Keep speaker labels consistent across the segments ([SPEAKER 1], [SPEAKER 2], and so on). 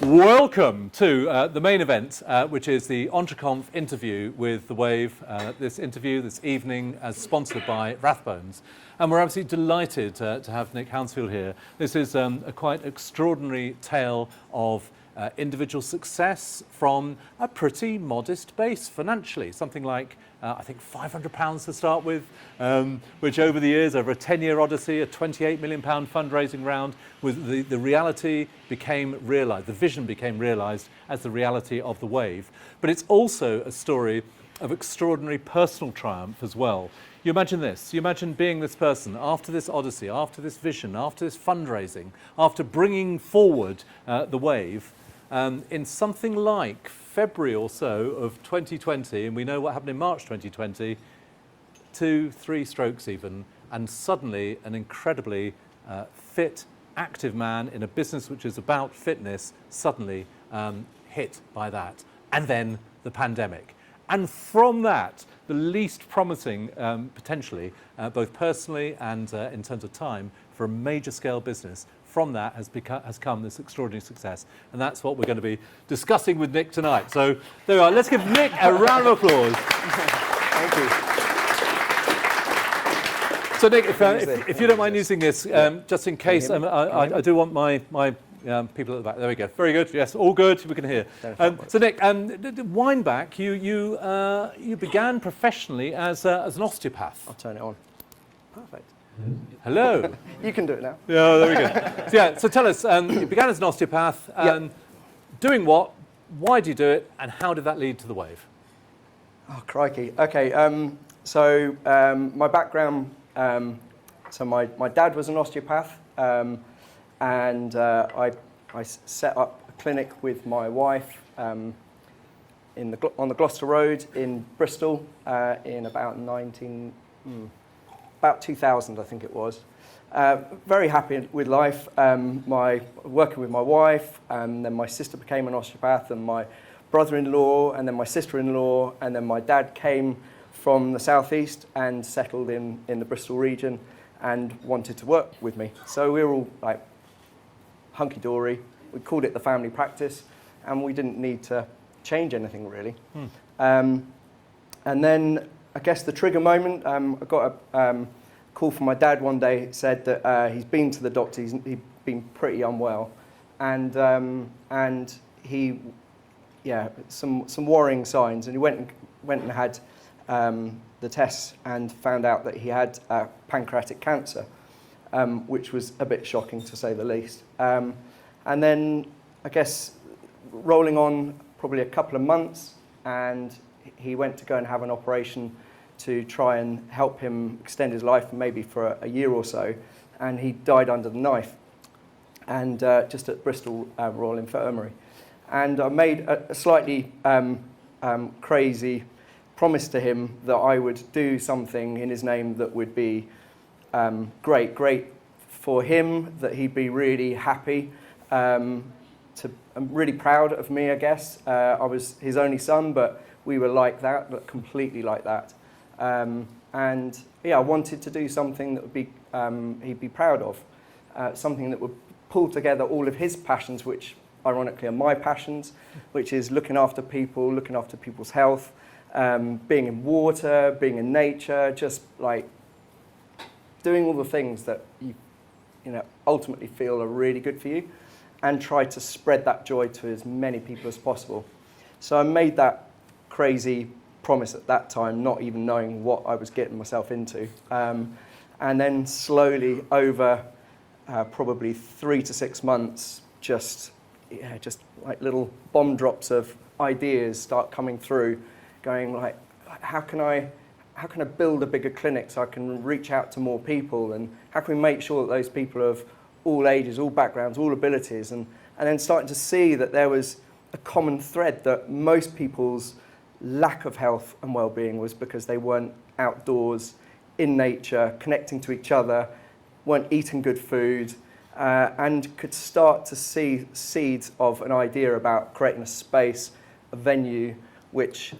[SPEAKER 1] Welcome to the main event, which is the EntreConf interview with The Wave. This interview this evening is sponsored by Rathbones. And we're absolutely delighted to have Nick Hounsfield here. This is a quite extraordinary tale of individual success from a pretty modest base financially. Something like, I think, £500 to start with, which over the years, over a 10-year odyssey, a £28 million fundraising round, the reality became realised, the vision became realised as the reality of The Wave. But it's also a story of extraordinary personal triumph as well. You imagine this, you imagine being this person after this odyssey, after this vision, after this fundraising, after bringing forward The Wave, in something like February or so of 2020, and we know what happened in March 2020, 2-3 strokes even, and suddenly an incredibly fit, active man in a business which is about fitness, suddenly hit by that. And then the pandemic. And from that, the least promising, potentially, both personally and in terms of time, for a major scale business, from that has come this extraordinary success. And that's what we're going to be discussing with Nick tonight. So there we are. Let's give Nick a round of applause.
[SPEAKER 2] Thank you.
[SPEAKER 1] So Nick, if you don't mind using this, just in case, I do want my people at the back. There we go. Very good. Yes, all good. We can hear. So Nick, wind back. You began professionally as an osteopath.
[SPEAKER 2] I'll turn it on. Perfect.
[SPEAKER 1] Hello.
[SPEAKER 2] You can do it now.
[SPEAKER 1] Yeah, there we go. So tell us, you began as an osteopath. Doing what? Why do you do it? And how did that lead to The Wave?
[SPEAKER 2] Oh, crikey. Okay. My background. So my dad was an osteopath, and I set up a clinic with my wife on the Gloucester Road in Bristol in about 2000, I think it was. Very happy with life. Working with my wife, and then my sister became an osteopath, and my brother-in-law, and then my sister-in-law, and then my dad came from the southeast and settled in the Bristol region and wanted to work with me. So we were all like hunky-dory. We called it the family practice, and we didn't need to change anything really. And then I guess the trigger moment, I got a call from my dad one day. It said that he's been to the doctor, he'd been pretty unwell, and he, some worrying signs, and he went and had the tests and found out that he had pancreatic cancer, which was a bit shocking to say the least. And then I guess rolling on probably a couple of months, and he went to go and have an operation to try and help him extend his life, maybe for a year or so, and he died under the knife, and just at Bristol Royal Infirmary. And I made a slightly crazy promise to him that I would do something in his name that would be great for him, that he'd be really happy. I'm really proud of me, I guess. I was his only son, but we were like that, completely like that. And yeah, I wanted to do something that would be he'd be proud of, something that would pull together all of his passions, which ironically are my passions, which is looking after people, looking after people's health, being in water, being in nature, just like doing all the things that you ultimately feel are really good for you, and try to spread that joy to as many people as possible. So I made that crazy promise at that time, not even knowing what I was getting myself into. And then slowly over probably 3 to 6 months, just like little bomb drops of ideas start coming through, going like, how can I build a bigger clinic so I can reach out to more people, and how can we make sure that those people of all ages, all backgrounds, all abilities, and then starting to see that there was a common thread, that most people's lack of health and well-being was because they weren't outdoors, in nature, connecting to each other, weren't eating good food, and could start to see seeds of an idea about creating a space, a venue, which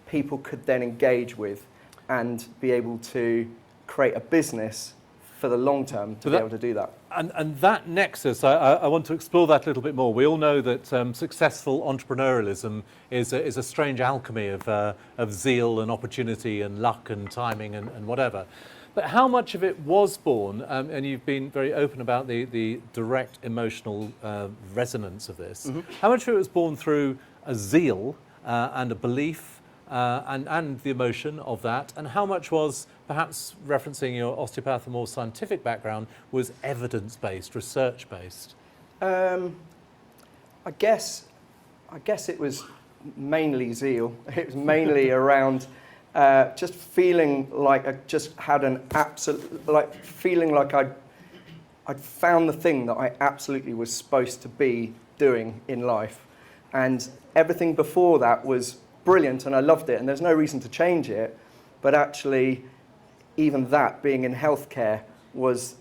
[SPEAKER 2] people could then engage with and be able to create a business for the long term to be able to do that.
[SPEAKER 1] And that nexus, I want to explore that a little bit more. We all know that successful entrepreneurialism is a strange alchemy of zeal and opportunity and luck and timing and whatever. But how much of it was born, and you've been very open about the direct emotional resonance of this, how much of it was born through a zeal and a belief and the emotion of that, and how much was, perhaps referencing your osteopath and more scientific background, was evidence-based, research-based?
[SPEAKER 2] I guess it was mainly zeal. It was mainly around just feeling like I just had an absolute, like feeling like I'd found the thing that I absolutely was supposed to be doing in life, and everything before that was brilliant and I loved it and there's no reason to change it, but actually even that, being in healthcare, was,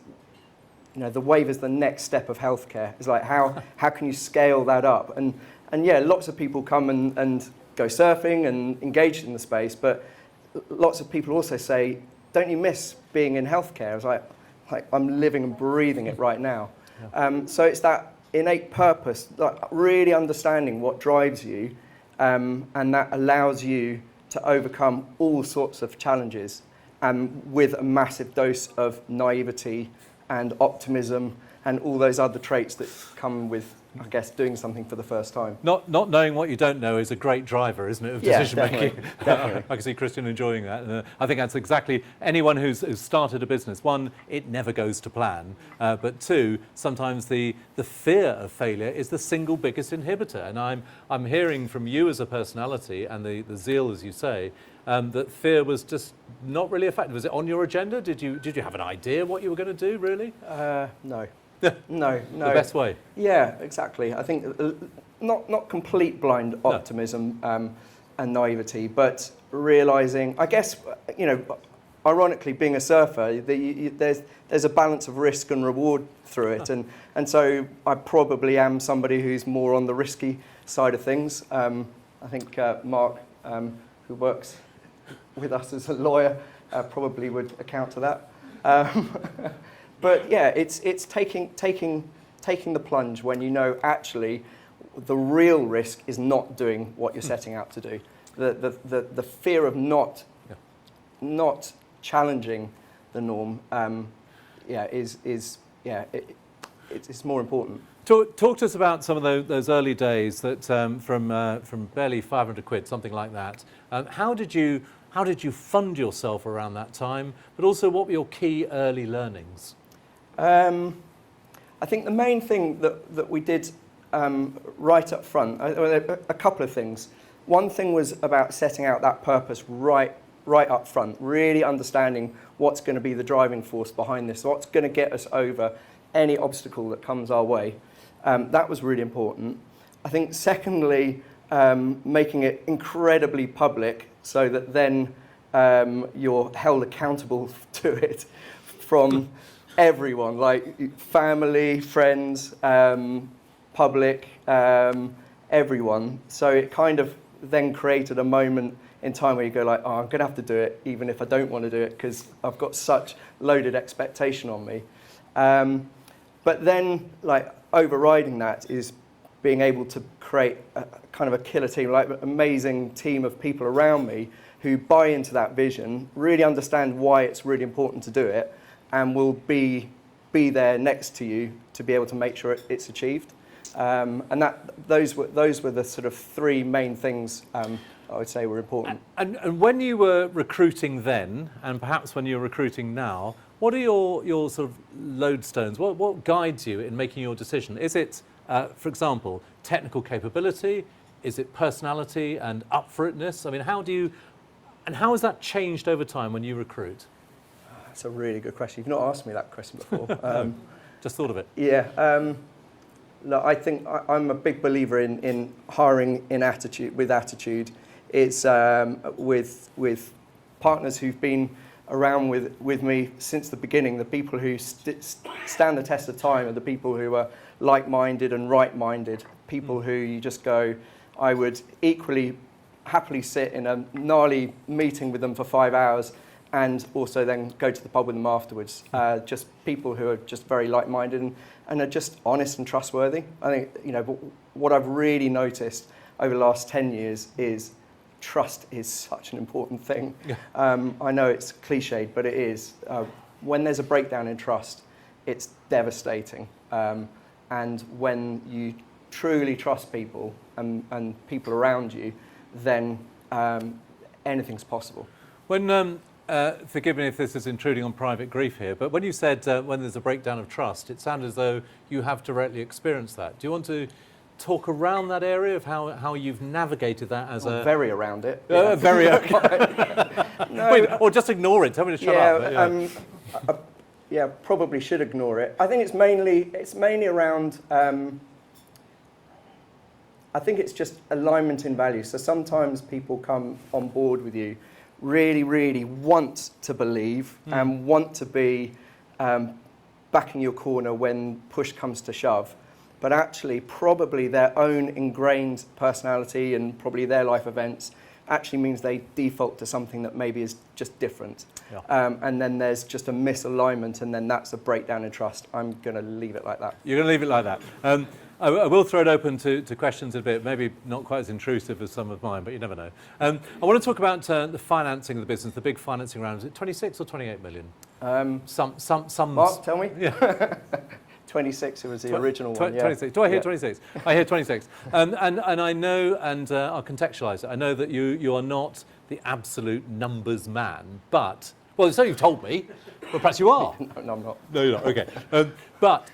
[SPEAKER 2] the wave is the next step of healthcare. It's like how can you scale that up? And yeah, lots of people come and go surfing and engage in the space, but lots of people also say, don't you miss being in healthcare? It's like I'm living and breathing it right now. Yeah. So it's that innate purpose, like really understanding what drives you, and that allows you to overcome all sorts of challenges, with a massive dose of naivety and optimism and all those other traits that come with, I guess, doing something for the first time.
[SPEAKER 1] Not knowing what you don't know is a great driver, isn't it, of decision making?
[SPEAKER 2] Definitely.
[SPEAKER 1] I can see Christian enjoying that. And I think that's exactly anyone who's started a business. One, it never goes to plan. But two, sometimes the fear of failure is the single biggest inhibitor. And I'm hearing from you as a personality and the zeal, as you say, that fear was just not really a factor. Was it on your agenda? Did you have an idea what you were going to do, really?
[SPEAKER 2] No. No.
[SPEAKER 1] The best way.
[SPEAKER 2] Yeah, exactly. I think not complete blind optimism and naivety, but realizing, I guess, ironically, being a surfer, there's a balance of risk and reward through it, and so I probably am somebody who's more on the risky side of things. I think Mark, who works with us as a lawyer, probably would account to that. But yeah, it's taking the plunge when you know actually the real risk is not doing what you're setting out to do. The fear of not challenging the norm, it's more important.
[SPEAKER 1] Talk to us about some of those early days that from barely 500 quid, something like that. How did you fund yourself around that time? But also, what were your key early learnings?
[SPEAKER 2] I think the main thing that we did right up front, a couple of things. One thing was about setting out that purpose right up front, really understanding what's going to be the driving force behind this, what's going to get us over any obstacle that comes our way. That was really important. I think secondly, making it incredibly public so that then you're held accountable to it from everyone, like family, friends, public, everyone. So it kind of then created a moment in time where you go like, oh, I'm going to have to do it even if I don't want to do it because I've got such loaded expectation on me. But then, like, overriding that is being able to create a kind of a killer team, like an amazing team of people around me who buy into that vision, really understand why it's really important to do it, and will be there next to you to be able to make sure it's achieved. And those were the sort of three main things I would say were important.
[SPEAKER 1] And when you were recruiting then, and perhaps when you're recruiting now, what are your sort of lodestones? What guides you in making your decision? Is it, for example, technical capability? Is it personality and up for itness? I mean, how has that changed over time when you recruit?
[SPEAKER 2] That's a really good question. You've not asked me that question before.
[SPEAKER 1] No, just thought of it.
[SPEAKER 2] Yeah. Look, I think I'm a big believer in hiring with attitude. It's with partners who've been around with me since the beginning. The people who stand the test of time are the people who are like-minded and right-minded. People who you just go, I would equally happily sit in a gnarly meeting with them for 5 hours and also then go to the pub with them afterwards. Just people who are just very like-minded and are just honest and trustworthy. I think, you know, what I've really noticed over the last 10 years is trust is such an important thing. Yeah. I know it's cliched, but it is. When there's a breakdown in trust, it's devastating. And when you truly trust people and people around you, then anything's possible.
[SPEAKER 1] When, forgive me if this is intruding on private grief here, but when you said when there's a breakdown of trust, it sounded as though you have directly experienced that. Do you want to talk around that area of how you've navigated that as
[SPEAKER 2] very around it.
[SPEAKER 1] Yeah. Very no. Wait, or just ignore it. Tell me to shut up.
[SPEAKER 2] Yeah, probably should ignore it. I think it's mainly around. I think it's just alignment in values. So sometimes people come on board with you, really want to believe and want to be backing your corner when push comes to shove. But actually, probably their own ingrained personality and probably their life events actually means they default to something that maybe is just different. Yeah. And then there's just a misalignment, and then that's a breakdown in trust. I'm going to leave it like that.
[SPEAKER 1] You're going to leave it like that. I will throw it open to questions in a bit, maybe not quite as intrusive as some of mine, but you never know. I want to talk about the financing of the business, the big financing round. Is it 26 or 28 million? Some.
[SPEAKER 2] Mark, tell me.
[SPEAKER 1] Yeah.
[SPEAKER 2] 26, it was the original one.
[SPEAKER 1] 26. Do I hear 26? I hear 26. And I know, and I'll contextualise it, I know that you are not the absolute numbers man, but, well, so you've told me, but perhaps you are.
[SPEAKER 2] No, I'm not.
[SPEAKER 1] No, you're not, okay. But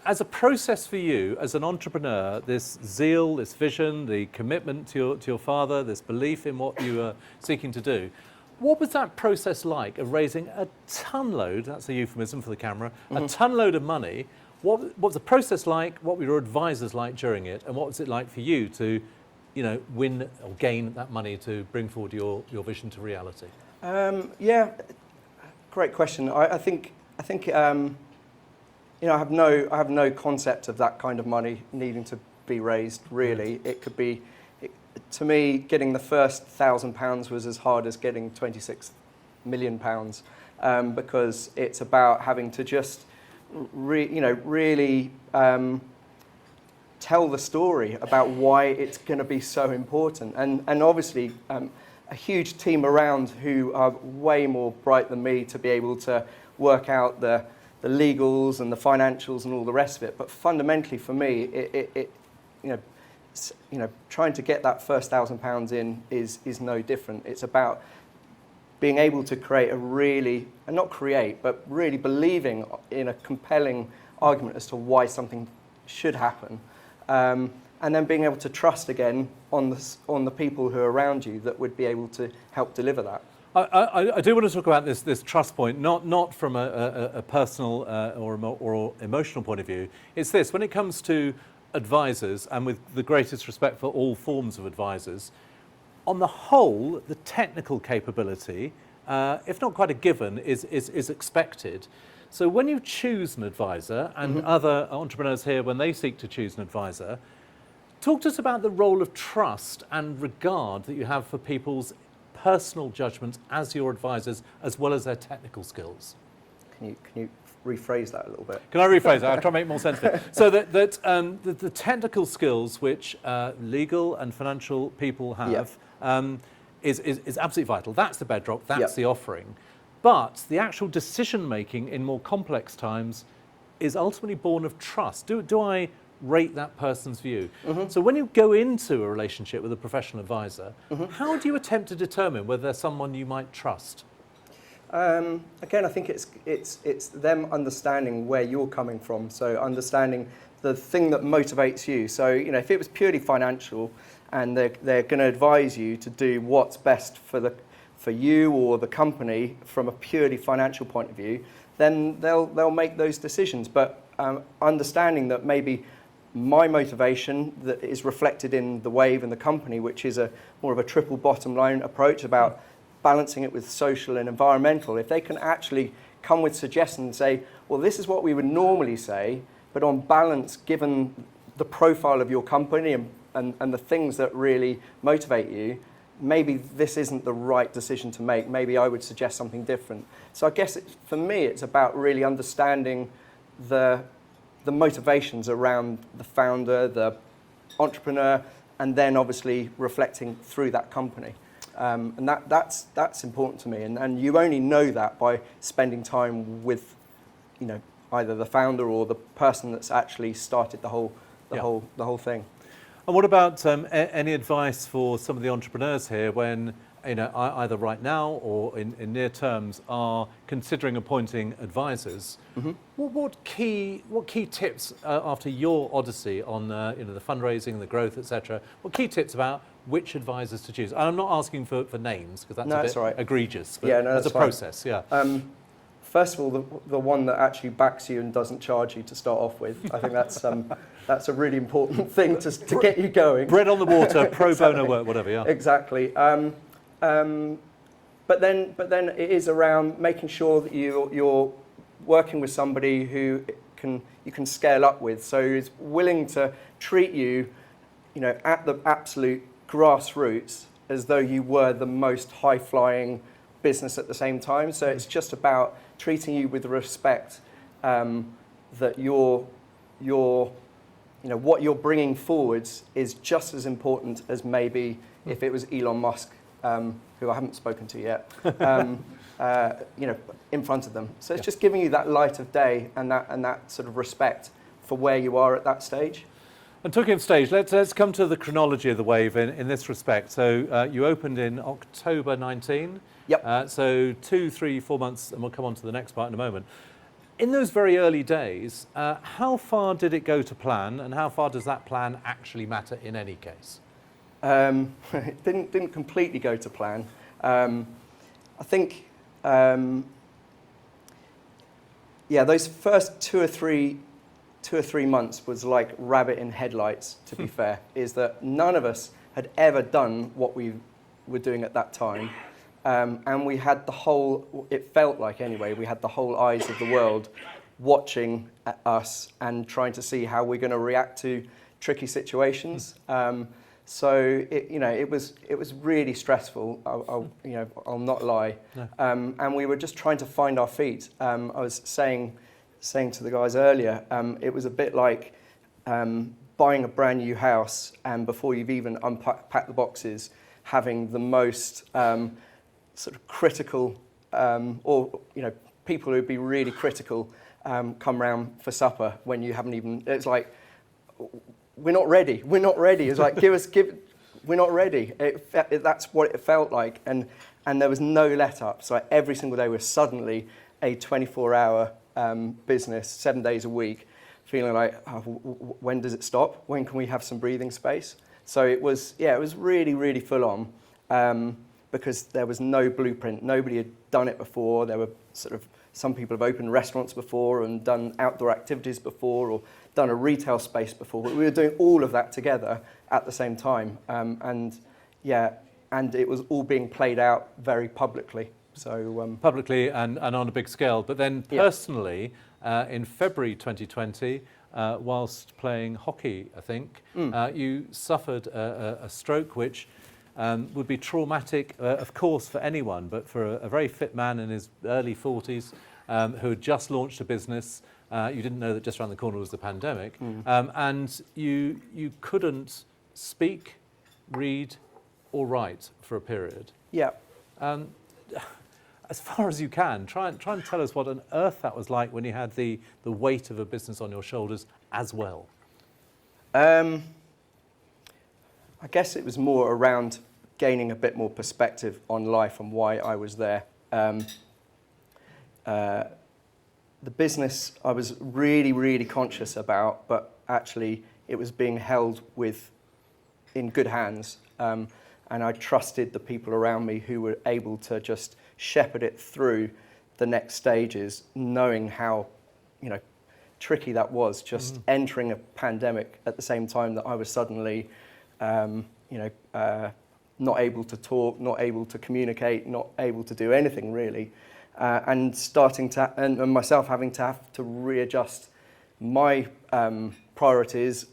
[SPEAKER 1] as a process for you, as an entrepreneur, this zeal, this vision, the commitment to your father, this belief in what you are seeking to do, what was that process like of raising a ton load, that's a euphemism for the camera, a ton load of money? What was the process like? What were your advisors like during it? And what was it like for you to, win or gain that money to bring forward your vision to reality?
[SPEAKER 2] Yeah, great question. I think I have no concept of that kind of money needing to be raised. Really, it could be. To me, getting the first £1,000 was as hard as getting £26 million, because it's about having to just, really tell the story about why it's going to be so important, and obviously a huge team around who are way more bright than me to be able to work out the legals and the financials and all the rest of it. But fundamentally, for me, trying to get that first £1,000 in is no different. It's about being able to create but really believing in a compelling argument as to why something should happen, and then being able to trust again on the people who are around you that would be able to help deliver that.
[SPEAKER 1] I do want to talk about this trust point, not from a personal or emotional point of view. It's this: when it comes to advisors, and with the greatest respect for all forms of advisors, on the whole, the technical capability, if not quite a given, is expected. So when you choose an advisor, and other entrepreneurs here, when they seek to choose an advisor, talk to us about the role of trust and regard that you have for people's personal judgment as your advisors, as well as their technical skills.
[SPEAKER 2] Can you rephrase that a little bit?
[SPEAKER 1] Can I rephrase that? I'll try to make more sense of it. So that the technical skills which legal and financial people have is absolutely vital. That's the bedrock, that's the offering. But the actual decision-making in more complex times is ultimately born of trust. Do I rate that person's view? So when you go into a relationship with a professional advisor, how do you attempt to determine whether they're someone you might trust?
[SPEAKER 2] Again, I think it's them understanding where you're coming from. So understanding the thing that motivates you. So if it was purely financial, and they're going to advise you to do what's best for you or the company from a purely financial point of view, then they'll make those decisions. But understanding that maybe my motivation that is reflected in the Wave and the company, which is more of a triple bottom line approach about balancing it with social and environmental, if they can actually come with suggestions and say, well, this is what we would normally say, but on balance, given the profile of your company and the things that really motivate you, maybe this isn't the right decision to make. Maybe I would suggest something different. So I guess for me, it's about really understanding the motivations around the founder, the entrepreneur, and then obviously reflecting through that company. And that's important to me. And you only know that by spending time with, either the founder or the person that's actually started the whole thing.
[SPEAKER 1] And what about any advice for some of the entrepreneurs here when, either right now or in near terms are considering appointing advisors? Mm-hmm. What key tips after your odyssey on the fundraising, the growth, etc.? What key tips about which advisors to choose? And I'm not asking for names because that's a bit egregious. But as a process,
[SPEAKER 2] First of all, the one that actually backs you and doesn't charge you to start off with. I think that's a really important thing to get you going.
[SPEAKER 1] Bread on the water, pro bono work, whatever. Yeah.
[SPEAKER 2] Exactly. But then it is around making sure that you're working with somebody who you can scale up with. So is willing to treat you, at the absolute grassroots as though you were the most high-flying business at the same time. So it's just about treating you with respect, that what you're bringing forwards is just as important as maybe if it was Elon Musk, who I haven't spoken to yet, in front of them. So it's just giving you that light of day and that sort of respect for where you are at that stage.
[SPEAKER 1] And talking of stage, let's come to the chronology of the wave in this respect. So you opened in October 19.
[SPEAKER 2] Yep.
[SPEAKER 1] So 2, 3, 4 months, and we'll come on to the next part in a moment. In those very early days, how far did it go to plan, and how far does that plan actually matter in any case?
[SPEAKER 2] It didn't completely go to plan. I think, those first two or three months was like rabbit in headlights, to be fair, is that none of us had ever done what we were doing at that time. And we had it felt like anyway, we had the whole eyes of the world watching at us and trying to see how we're going to react to tricky situations. So it was really stressful. I'll not lie. No. And we were just trying to find our feet. I was saying to the guys earlier, it was a bit like buying a brand new house, and before you've even unpacked the boxes, having the most sort of critical, people who'd be really critical come round for supper when you haven't even. It's like, we're not ready. It's like, we're not ready. That's what it felt like, and there was no let up. So every single day was suddenly a 24-hour business, 7 days a week, feeling like, when does it stop? When can we have some breathing space? So it was really, really full on, because there was no blueprint. Nobody had done it before. There were some people have opened restaurants before and done outdoor activities before, or done a retail space before, but we were doing all of that together at the same time. And it was all being played out very publicly. So
[SPEAKER 1] publicly and on a big scale. But then personally, in February 2020, whilst playing hockey, I think, you suffered a stroke which would be traumatic, of course, for anyone, but for a very fit man in his early 40s who had just launched a business. You didn't know that just around the corner was the pandemic, and you couldn't speak, read, or write for a period.
[SPEAKER 2] Yeah.
[SPEAKER 1] As far as you can, try and tell us what on earth that was like when you had the weight of a business on your shoulders as well.
[SPEAKER 2] I guess it was more around gaining a bit more perspective on life and why I was there. The business I was really, really conscious about, but actually it was being held in good hands. And I trusted the people around me who were able to just shepherd it through the next stages, knowing how, tricky that was, just entering a pandemic at the same time that I was suddenly, not able to talk, not able to communicate, not able to do anything really. And myself having to readjust my priorities,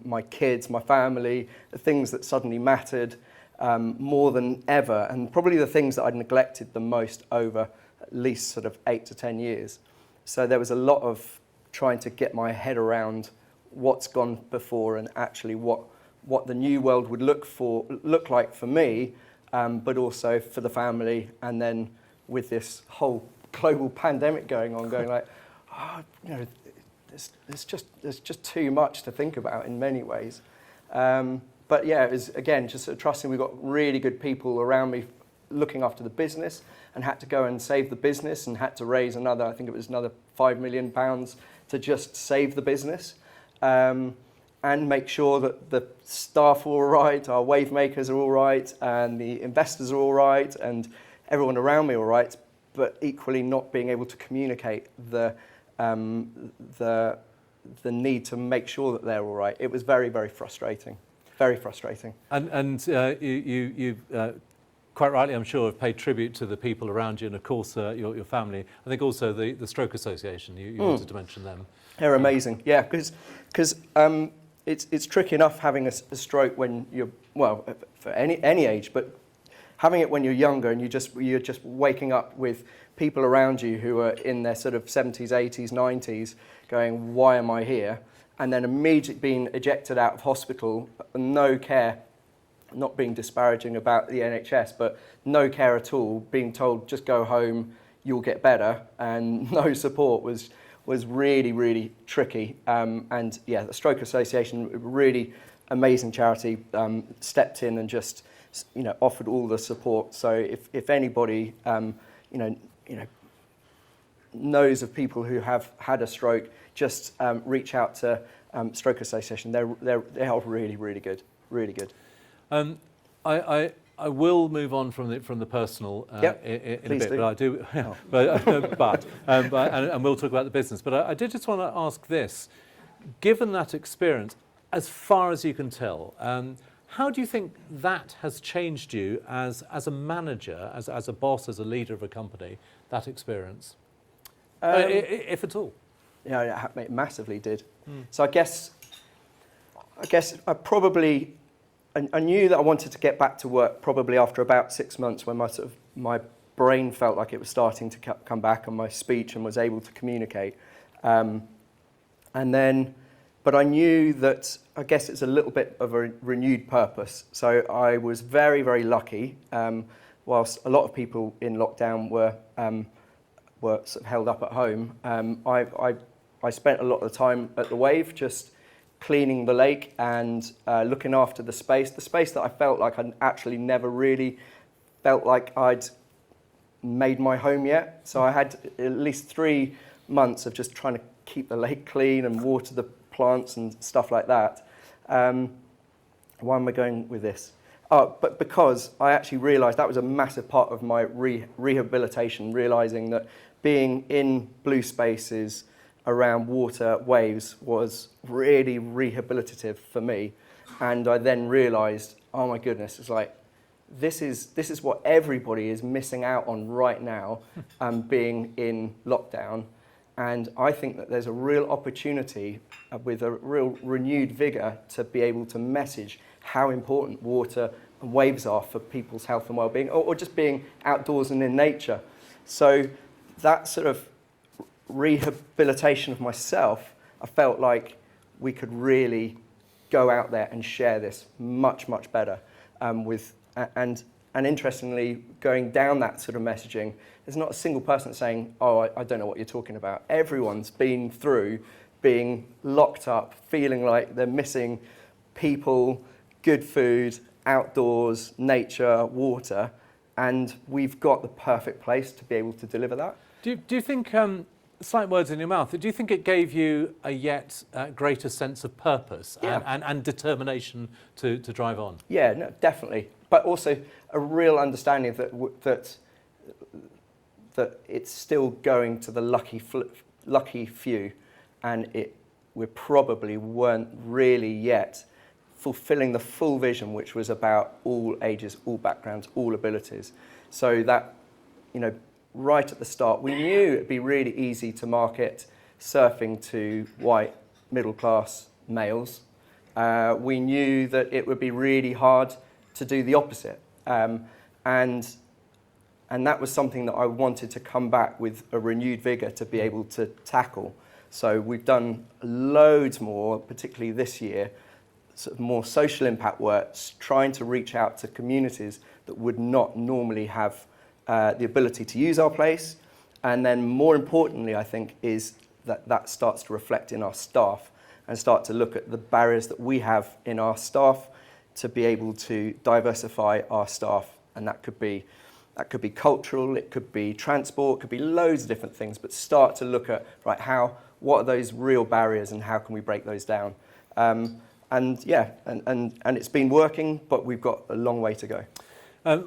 [SPEAKER 2] my kids, my family, the things that suddenly mattered, more than ever, and probably the things that I'd neglected the most over at least sort of 8 to 10 years. So there was a lot of trying to get my head around what's gone before and actually what the new world would look like for me, but also for the family. And then with this whole global pandemic going like, there's just too much to think about in many ways. But yeah, it was, again, just sort of trusting we've got really good people around me looking after the business, and had to go and save the business and had to raise I think it was another £5 million to just save the business, and make sure that the staff are all right, our wave makers are all right, and the investors are all right, and everyone around me all right, but equally not being able to communicate the need to make sure that they're all right. It was very, very frustrating. Very frustrating.
[SPEAKER 1] And you quite rightly, I'm sure, have paid tribute to the people around you, and of course your family. I think also the Stroke Association. You wanted to mention them.
[SPEAKER 2] They're amazing, yeah, because it's tricky enough having a stroke when you're, well, for any age, but having it when you're younger and you're just waking up with people around you who are in their sort of 70s, 80s, 90s, going, why am I here? And then immediately being ejected out of hospital, no care, not being disparaging about the NHS, but no care at all, being told just go home, you'll get better, and no support was really, really tricky. And yeah, the Stroke Association, really amazing charity, stepped in and just offered all the support. So if anybody knows of people who have had a stroke, just reach out to Stroke Association. They are really, really good, really good.
[SPEAKER 1] I will move on from the personal in a bit,
[SPEAKER 2] do.
[SPEAKER 1] but I do. And we'll talk about the business. But I did just want to ask this: given that experience, as far as you can tell, how do you think that has changed you as a manager, as a boss, as a leader of a company? That experience, if at all.
[SPEAKER 2] Yeah, it massively did. So I guess I probably I knew that I wanted to get back to work probably after about 6 months, when my brain felt like it was starting to come back, and my speech, and was able to communicate. And then, but I knew that I guess it's a little bit of a renewed purpose. So I was very, very lucky. Whilst a lot of people in lockdown were sort of held up at home, I spent a lot of the time at the Wave, just cleaning the lake and looking after the space that I felt like I'd actually never really felt like I'd made my home yet. So I had at least 3 months of just trying to keep the lake clean and water the plants and stuff like that. Why am I going with this? But because I actually realised that was a massive part of my rehabilitation, realising that being in blue spaces around water, waves, was really rehabilitative for me. And I then realised, oh my goodness, it's like, this is what everybody is missing out on right now, being in lockdown. And I think that there's a real opportunity with a real renewed vigour to be able to message how important water and waves are for people's health and well-being, or just being outdoors and in nature. So that sort of rehabilitation of myself, I felt like we could really go out there and share this much, much better. And interestingly, going down that sort of messaging, there's not a single person saying, oh, I don't know what you're talking about. Everyone's been through being locked up, feeling like they're missing people, good food, outdoors, nature, water, and we've got the perfect place to be able to deliver that.
[SPEAKER 1] Do you think, slight words in your mouth, do you think it gave you a yet greater sense of purpose and determination to drive on? Yeah,
[SPEAKER 2] no, definitely. But also a real understanding that it's still going to the lucky few, and we probably weren't really yet fulfilling the full vision, which was about all ages, all backgrounds, all abilities. So that, right at the start, we knew it'd be really easy to market surfing to white middle-class males. We knew that it would be really hard to do the opposite. And that was something that I wanted to come back with a renewed vigour to be able to tackle. So we've done loads more, particularly this year, sort of more social impact work, trying to reach out to communities that would not normally have the ability to use our place. And then more importantly, I think, is that starts to reflect in our staff and start to look at the barriers that we have in our staff to be able to diversify our staff. And that could be cultural, it could be transport, it could be loads of different things, but start to look at, right, what are those real barriers and how can we break those down? And it's been working, but we've got a long way to go.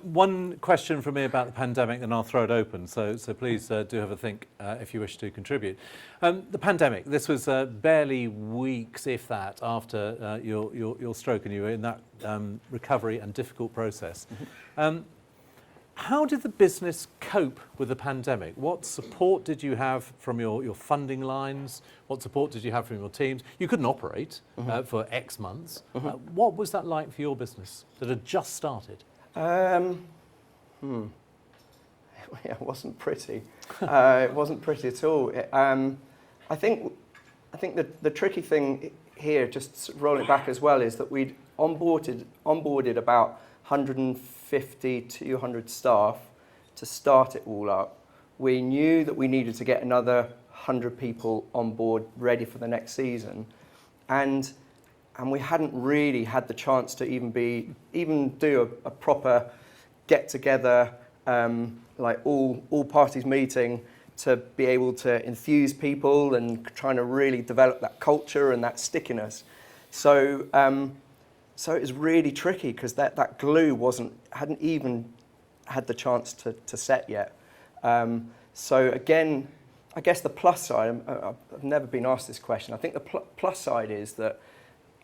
[SPEAKER 1] One question from me about the pandemic, and I'll throw it open, so please do have a think if you wish to contribute. The pandemic, this was barely weeks, if that, after your stroke, and you were in that recovery and difficult process. How did the business cope with the pandemic? What support did you have from your funding lines? What support did you have from your teams? You couldn't operate for X months. What was that like for your business that had just started?
[SPEAKER 2] Yeah, it wasn't pretty. It wasn't pretty at all. I think the tricky thing here, just rolling it back as well, is that we'd onboarded about 150, 200 staff to start it all up. We knew that we needed to get another 100 people on board ready for the next season, and we hadn't really had the chance to even do a proper get together, like all parties meeting, to be able to enthuse people and trying to really develop that culture and that stickiness. So it was really tricky because that glue hadn't even had the chance to set yet. So again, I guess the plus side, I've never been asked this question. I think the plus side is that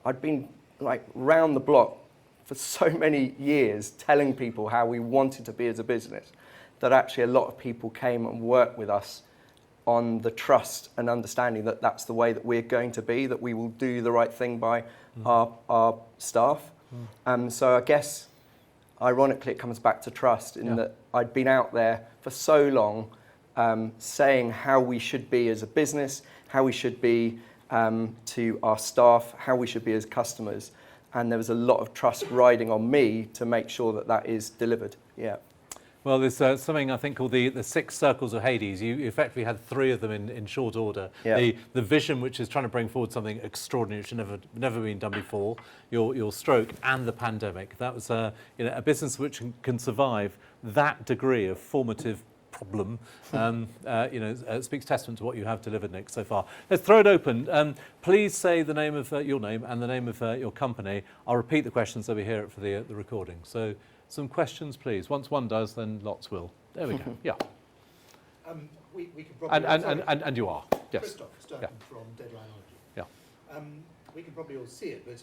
[SPEAKER 2] I'd been like round the block for so many years telling people how we wanted to be as a business, that actually a lot of people came and worked with us on the trust and understanding that that's the way that we're going to be, that we will do the right thing by our staff. So I guess, ironically, it comes back to trust in that I'd been out there for so long saying how we should be as a business, how we should be to our staff, how we should be as customers. And there was a lot of trust riding on me to make sure that is delivered. Yeah.
[SPEAKER 1] Well, there's something I think called the 6 circles of Hades. You effectively had 3 of them in short order. Yeah. The vision, which is trying to bring forward something extraordinary, which had never been done before. Your stroke and the pandemic. That was a business which can survive that degree of formative problem. Speaks testament to what you have delivered, Nick, so far. Let's throw it open. Please say the name of your name and the name of your company. I'll repeat the questions so we hear it for the recording. So. Some questions, please. Once one does, then lots will. There we go. Yeah.
[SPEAKER 3] We could probably
[SPEAKER 1] and you are. Yes.
[SPEAKER 3] Christoph Sturgeon from Deadlineology.
[SPEAKER 1] Yeah.
[SPEAKER 3] We can probably all see it, but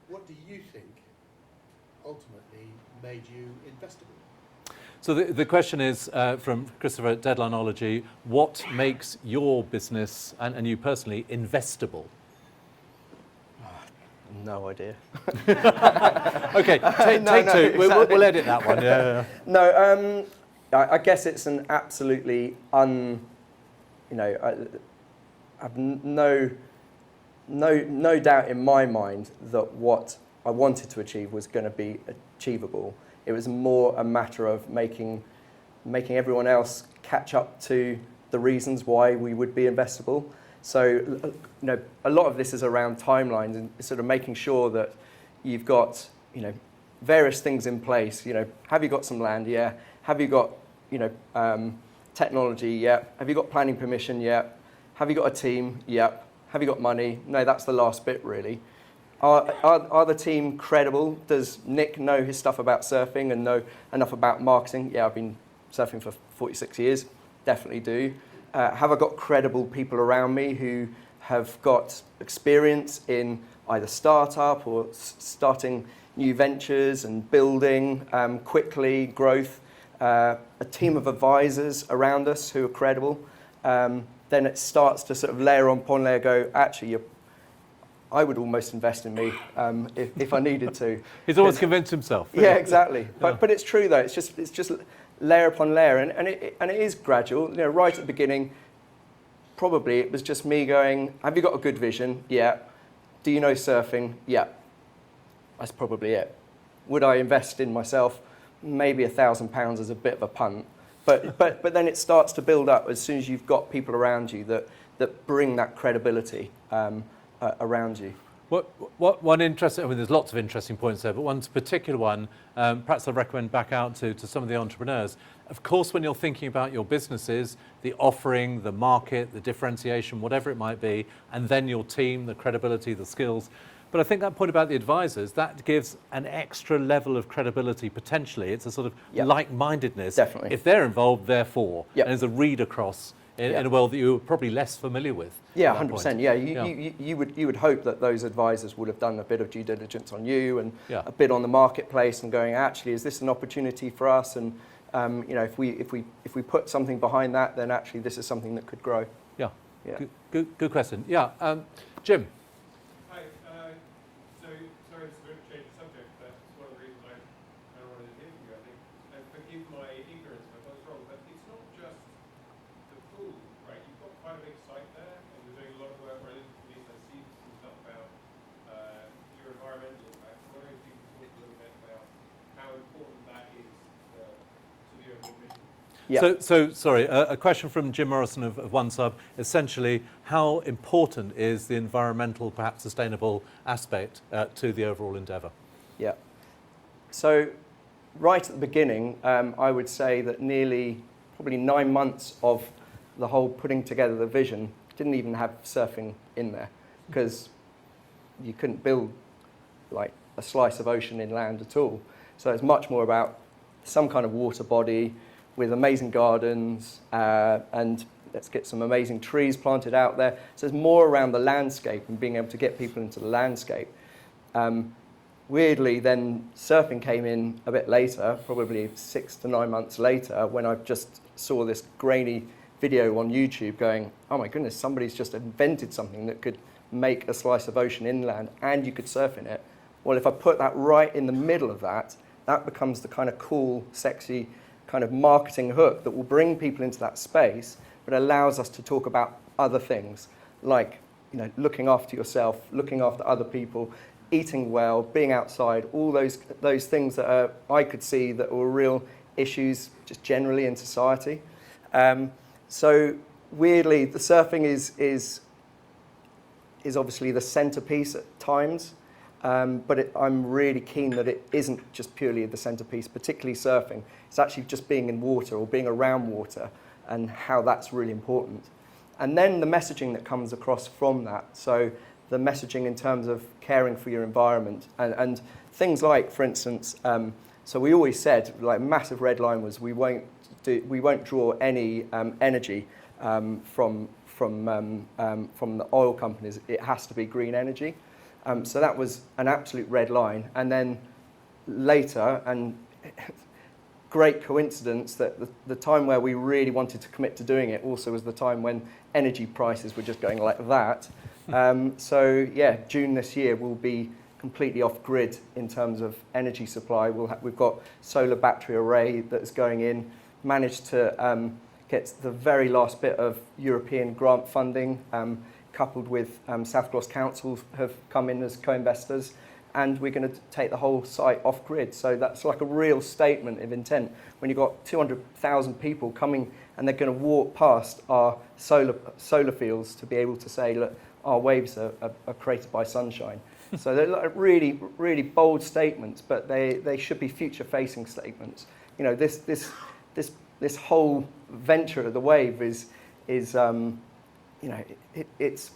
[SPEAKER 3] what do you think ultimately made you investable?
[SPEAKER 1] So the question is from Christopher at Deadlineology: what makes your business and you personally investable?
[SPEAKER 2] No idea.
[SPEAKER 1] Okay, take 2.
[SPEAKER 2] Exactly.
[SPEAKER 1] We'll edit that one. Yeah.
[SPEAKER 2] No, I guess it's an absolutely I've no doubt in my mind that what I wanted to achieve was going to be achievable. It was more a matter of making everyone else catch up to the reasons why we would be investable. So, a lot of this is around timelines and sort of making sure that you've got, various things in place. Have you got some land? Yeah. Have you got, technology? Yeah. Have you got planning permission? Yeah. Have you got a team? Yeah. Have you got money? No, that's the last bit, really. Are the team credible? Does Nick know his stuff about surfing and know enough about marketing? Yeah, I've been surfing for 46 years. Definitely do. Have I got credible people around me who have got experience in either startup or starting new ventures and building quickly, growth, a team of advisors around us who are credible? Then it starts to sort of layer on upon layer go, actually, I would almost invest in me if I needed to.
[SPEAKER 1] He's always convinced himself.
[SPEAKER 2] Yeah, exactly. But it's true though. It's just layer upon layer, and it is gradual. You know, right at the beginning, probably it was just me going, "Have you got a good vision? Yeah. Do you know surfing? Yeah." That's probably it. Would I invest in myself? Maybe £1,000 is a bit of a punt, but then it starts to build up as soon as you've got people around you that bring that credibility around you.
[SPEAKER 1] What one interesting, I mean, there's lots of interesting points there, but one particular one, perhaps I'd recommend back out to some of the entrepreneurs. Of course, when you're thinking about your businesses, the offering, the market, the differentiation, whatever it might be, and then your team, the credibility, the skills. But I think that point about the advisors, that gives an extra level of credibility potentially. It's a sort of like-mindedness.
[SPEAKER 2] Definitely.
[SPEAKER 1] If they're involved, therefore.
[SPEAKER 2] Yep.
[SPEAKER 1] And there's a read across in a world that you're probably less familiar with.
[SPEAKER 2] Yeah, 100%. Yeah, you would hope that those advisors would have done a bit of due diligence on you and a bit on the marketplace and going, actually, is this an opportunity for us? And you know, if we put something behind that, then actually this is something that could grow.
[SPEAKER 1] Yeah. Good question. Yeah, Jim.
[SPEAKER 4] Hi. So sorry to sort of change the subject, but it's one of the reasons I wanted to hear from you. I think, and forgive my ignorance if I got this wrong, but it's not just the pool, right? You've got quite a big site there, and you're doing a lot of work, or at least I see some stuff about your environmental impact. I'm wondering if you can talk a little bit about how important that is to the overall mission.
[SPEAKER 2] Yeah.
[SPEAKER 1] So sorry, a question from Jim Morrison of One Sub. Essentially, how important is the environmental, perhaps sustainable aspect to the overall endeavour?
[SPEAKER 2] Yeah. So right at the beginning, I would say that probably 9 months of the whole putting together the vision didn't even have surfing in there, because you couldn't build like a slice of ocean inland at all. So it's much more about some kind of water body with amazing gardens, and let's get some amazing trees planted out there. So it's more around the landscape and being able to get people into the landscape. Weirdly, then surfing came in a bit later, probably 6 to 9 months later, when I just saw this grainy video on YouTube going, oh my goodness, somebody's just invented something that could make a slice of ocean inland and you could surf in it. Well, if I put that right in the middle of that, that becomes the kind of cool, sexy kind of marketing hook that will bring people into that space, but allows us to talk about other things like, you know, looking after yourself, looking after other people, eating well, being outside, all those things that I could see that were real issues just generally in society. So weirdly, the surfing is obviously the centerpiece at times. But I'm really keen that it isn't just purely the centerpiece, particularly surfing. It's actually just being in water or being around water and how that's really important. And then the messaging that comes across from that. So the messaging in terms of caring for your environment and things like, for instance, so we always said, like, massive red line was we won't draw any energy from the oil companies. It has to be green energy. So that was an absolute red line. And then later, and great coincidence that the time where we really wanted to commit to doing it also was the time when energy prices were just going like that. So yeah, June this year we'll be completely off grid in terms of energy supply. We've got solar battery array that's going in, managed to get the very last bit of European grant funding, coupled with South Gloss Council have come in as co-investors, and we're going to take the whole site off grid. So that's like a real statement of intent when you've got 200,000 people coming and they're going to walk past our solar fields to be able to say, look, our waves are created by sunshine. So they're like really, really bold statements, but they should be future-facing statements. You know, this whole venture of the wave is you know, it's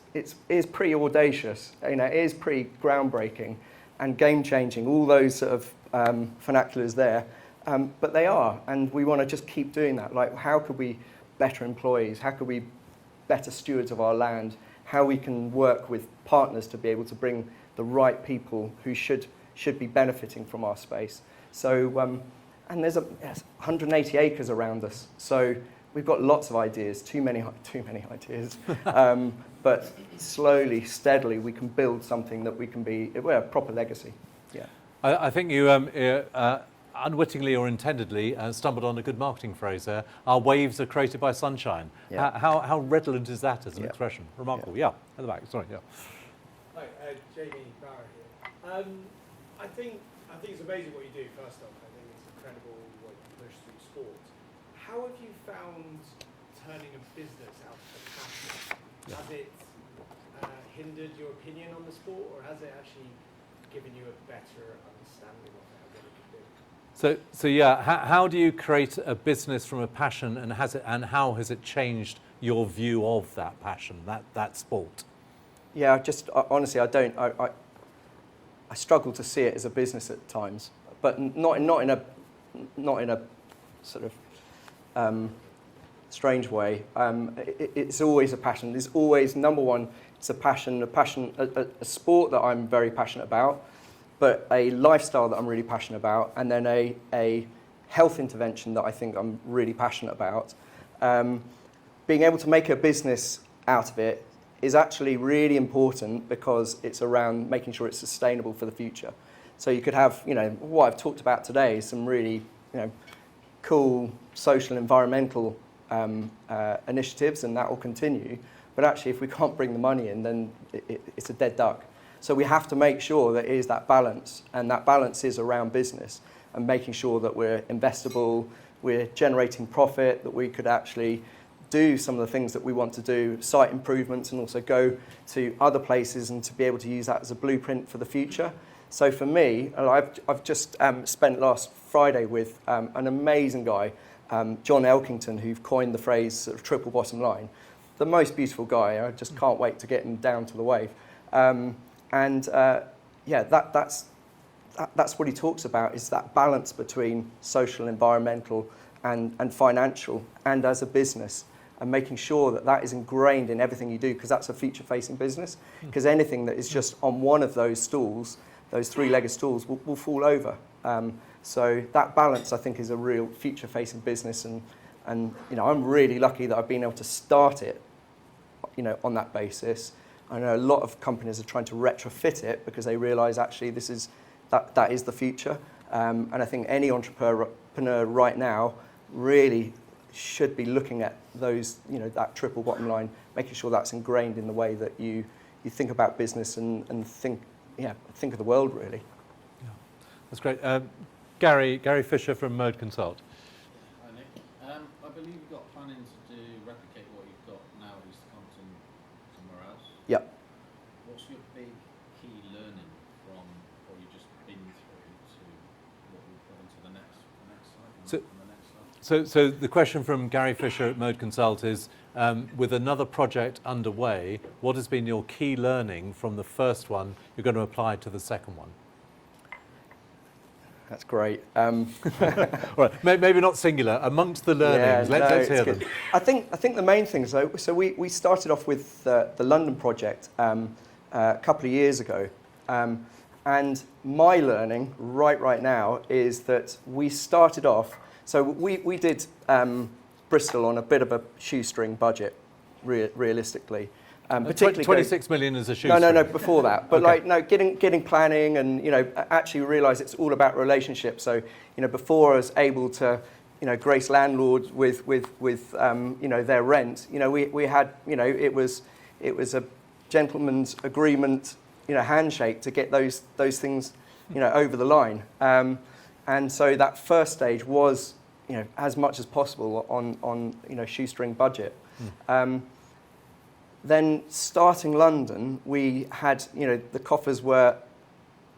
[SPEAKER 2] pretty audacious. You know, it is pretty groundbreaking and game-changing. All those sort of vernaculars there, but they are, and we want to just keep doing that. Like, how could we better employees? How could we better stewards of our land? How we can work with partners to be able to bring the right people who should be benefiting from our space. So, and there's 180 acres around us. So we've got lots of ideas, too many ideas, but slowly, steadily, we can build something that we can be a proper legacy. Yeah.
[SPEAKER 1] I think you unwittingly or intendedly stumbled on a good marketing phrase there. Our waves are created by sunshine.
[SPEAKER 2] Yeah.
[SPEAKER 1] How redolent is that as an
[SPEAKER 2] Yeah.
[SPEAKER 1] expression? Remarkable. Yeah. At the back. Sorry. Yeah.
[SPEAKER 5] Hi, Jamie Barrow here. I think it's amazing what you do. First off, I think it's incredible what you push through sport. How have you found turning a business out of a passion? Has it hindered your opinion on the sport, or has it actually given you a better understanding of what it can do?
[SPEAKER 1] So yeah, how do you create a business from a passion, and how has it changed your view of that passion, that sport?
[SPEAKER 2] Yeah, honestly, I struggle to see it as a business at times, but not in a sort of strange way. It's always a passion. It's always number one. It's a passion, a sport that I'm very passionate about, but a lifestyle that I'm really passionate about, and then a health intervention that I think I'm really passionate about. Being able to make a business out of it is actually really important because it's around making sure it's sustainable for the future. So you could have, what I've talked about today, some really, cool social, environmental initiatives, and that will continue. But actually, if we can't bring the money in, then it's a dead duck. So we have to make sure that it is that balance, and that balance is around business and making sure that we're investable, we're generating profit, that we could actually do some of the things that we want to do, site improvements, and also go to other places and to be able to use that as a blueprint for the future. So for me, I've just spent last Friday with an amazing guy, John Elkington, who've coined the phrase sort of triple bottom line. The most beautiful guy. I just can't wait to get him down to the wave. That's what he talks about, is that balance between social, environmental, and financial, and as a business, and making sure that that is ingrained in everything you do, because that's a future-facing business. Because anything that is just on one of those stools, those three-legged stools, will fall over. So that balance, I think, is a real future-facing business, and I'm really lucky that I've been able to start it, on that basis. I know a lot of companies are trying to retrofit it because they realise actually that is the future. And I think any entrepreneur right now really should be looking at those, that triple bottom line, making sure that's ingrained in the way that you think about business and think of the world, really.
[SPEAKER 1] Yeah, that's great. Gary Fisher from Mode Consult.
[SPEAKER 6] Hi Nick. I believe you've got planning to replicate what you've got now, at least to come to somewhere else.
[SPEAKER 2] Yep.
[SPEAKER 6] What's your big key learning from what you've just been through to what we've got into the next slide?
[SPEAKER 1] So the question from Gary Fisher at Mode Consult is, with another project underway, what has been your key learning from the first one you're going to apply to the second one?
[SPEAKER 2] That's great.
[SPEAKER 1] All right, maybe not singular. Amongst the learnings, let's hear them.
[SPEAKER 2] I think the main thing, so we started off with the London project a couple of years ago, and my learning right now is that we started off. So we did Bristol on a bit of a shoestring budget, realistically.
[SPEAKER 1] Particularly 26 million is a shoestring.
[SPEAKER 2] No, before that. But
[SPEAKER 1] okay.
[SPEAKER 2] getting planning and, actually realise it's all about relationships. So, before I was able to, grace landlords with their rent, we had, it was a gentleman's agreement, handshake to get those things, over the line. And so that first stage was, as much as possible on shoestring budget. Then starting London, we had, the coffers were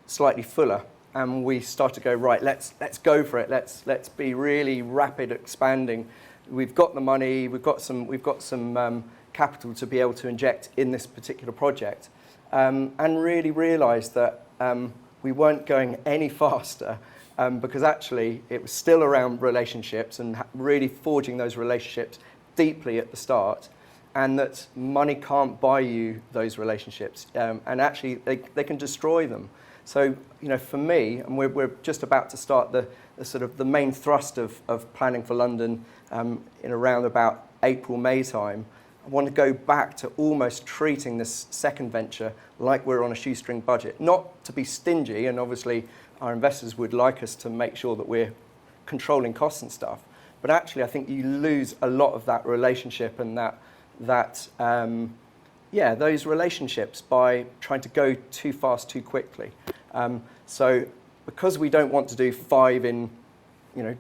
[SPEAKER 2] slightly fuller, and we started to go, right, let's go for it. Let's be really rapid expanding. We've got the money, we've got some capital to be able to inject in this particular project, and really realised that we weren't going any faster. Because actually it was still around relationships and really forging those relationships deeply at the start, and that money can't buy you those relationships, and actually they can destroy them. So for me, and we're just about to start the sort of the main thrust of planning for London in around about April, May time, I want to go back to almost treating this second venture like we're on a shoestring budget. Not to be stingy, and obviously our investors would like us to make sure that we're controlling costs and stuff. But actually, I think you lose a lot of that relationship and those relationships by trying to go too fast, too quickly. So because we don't want to do 5 in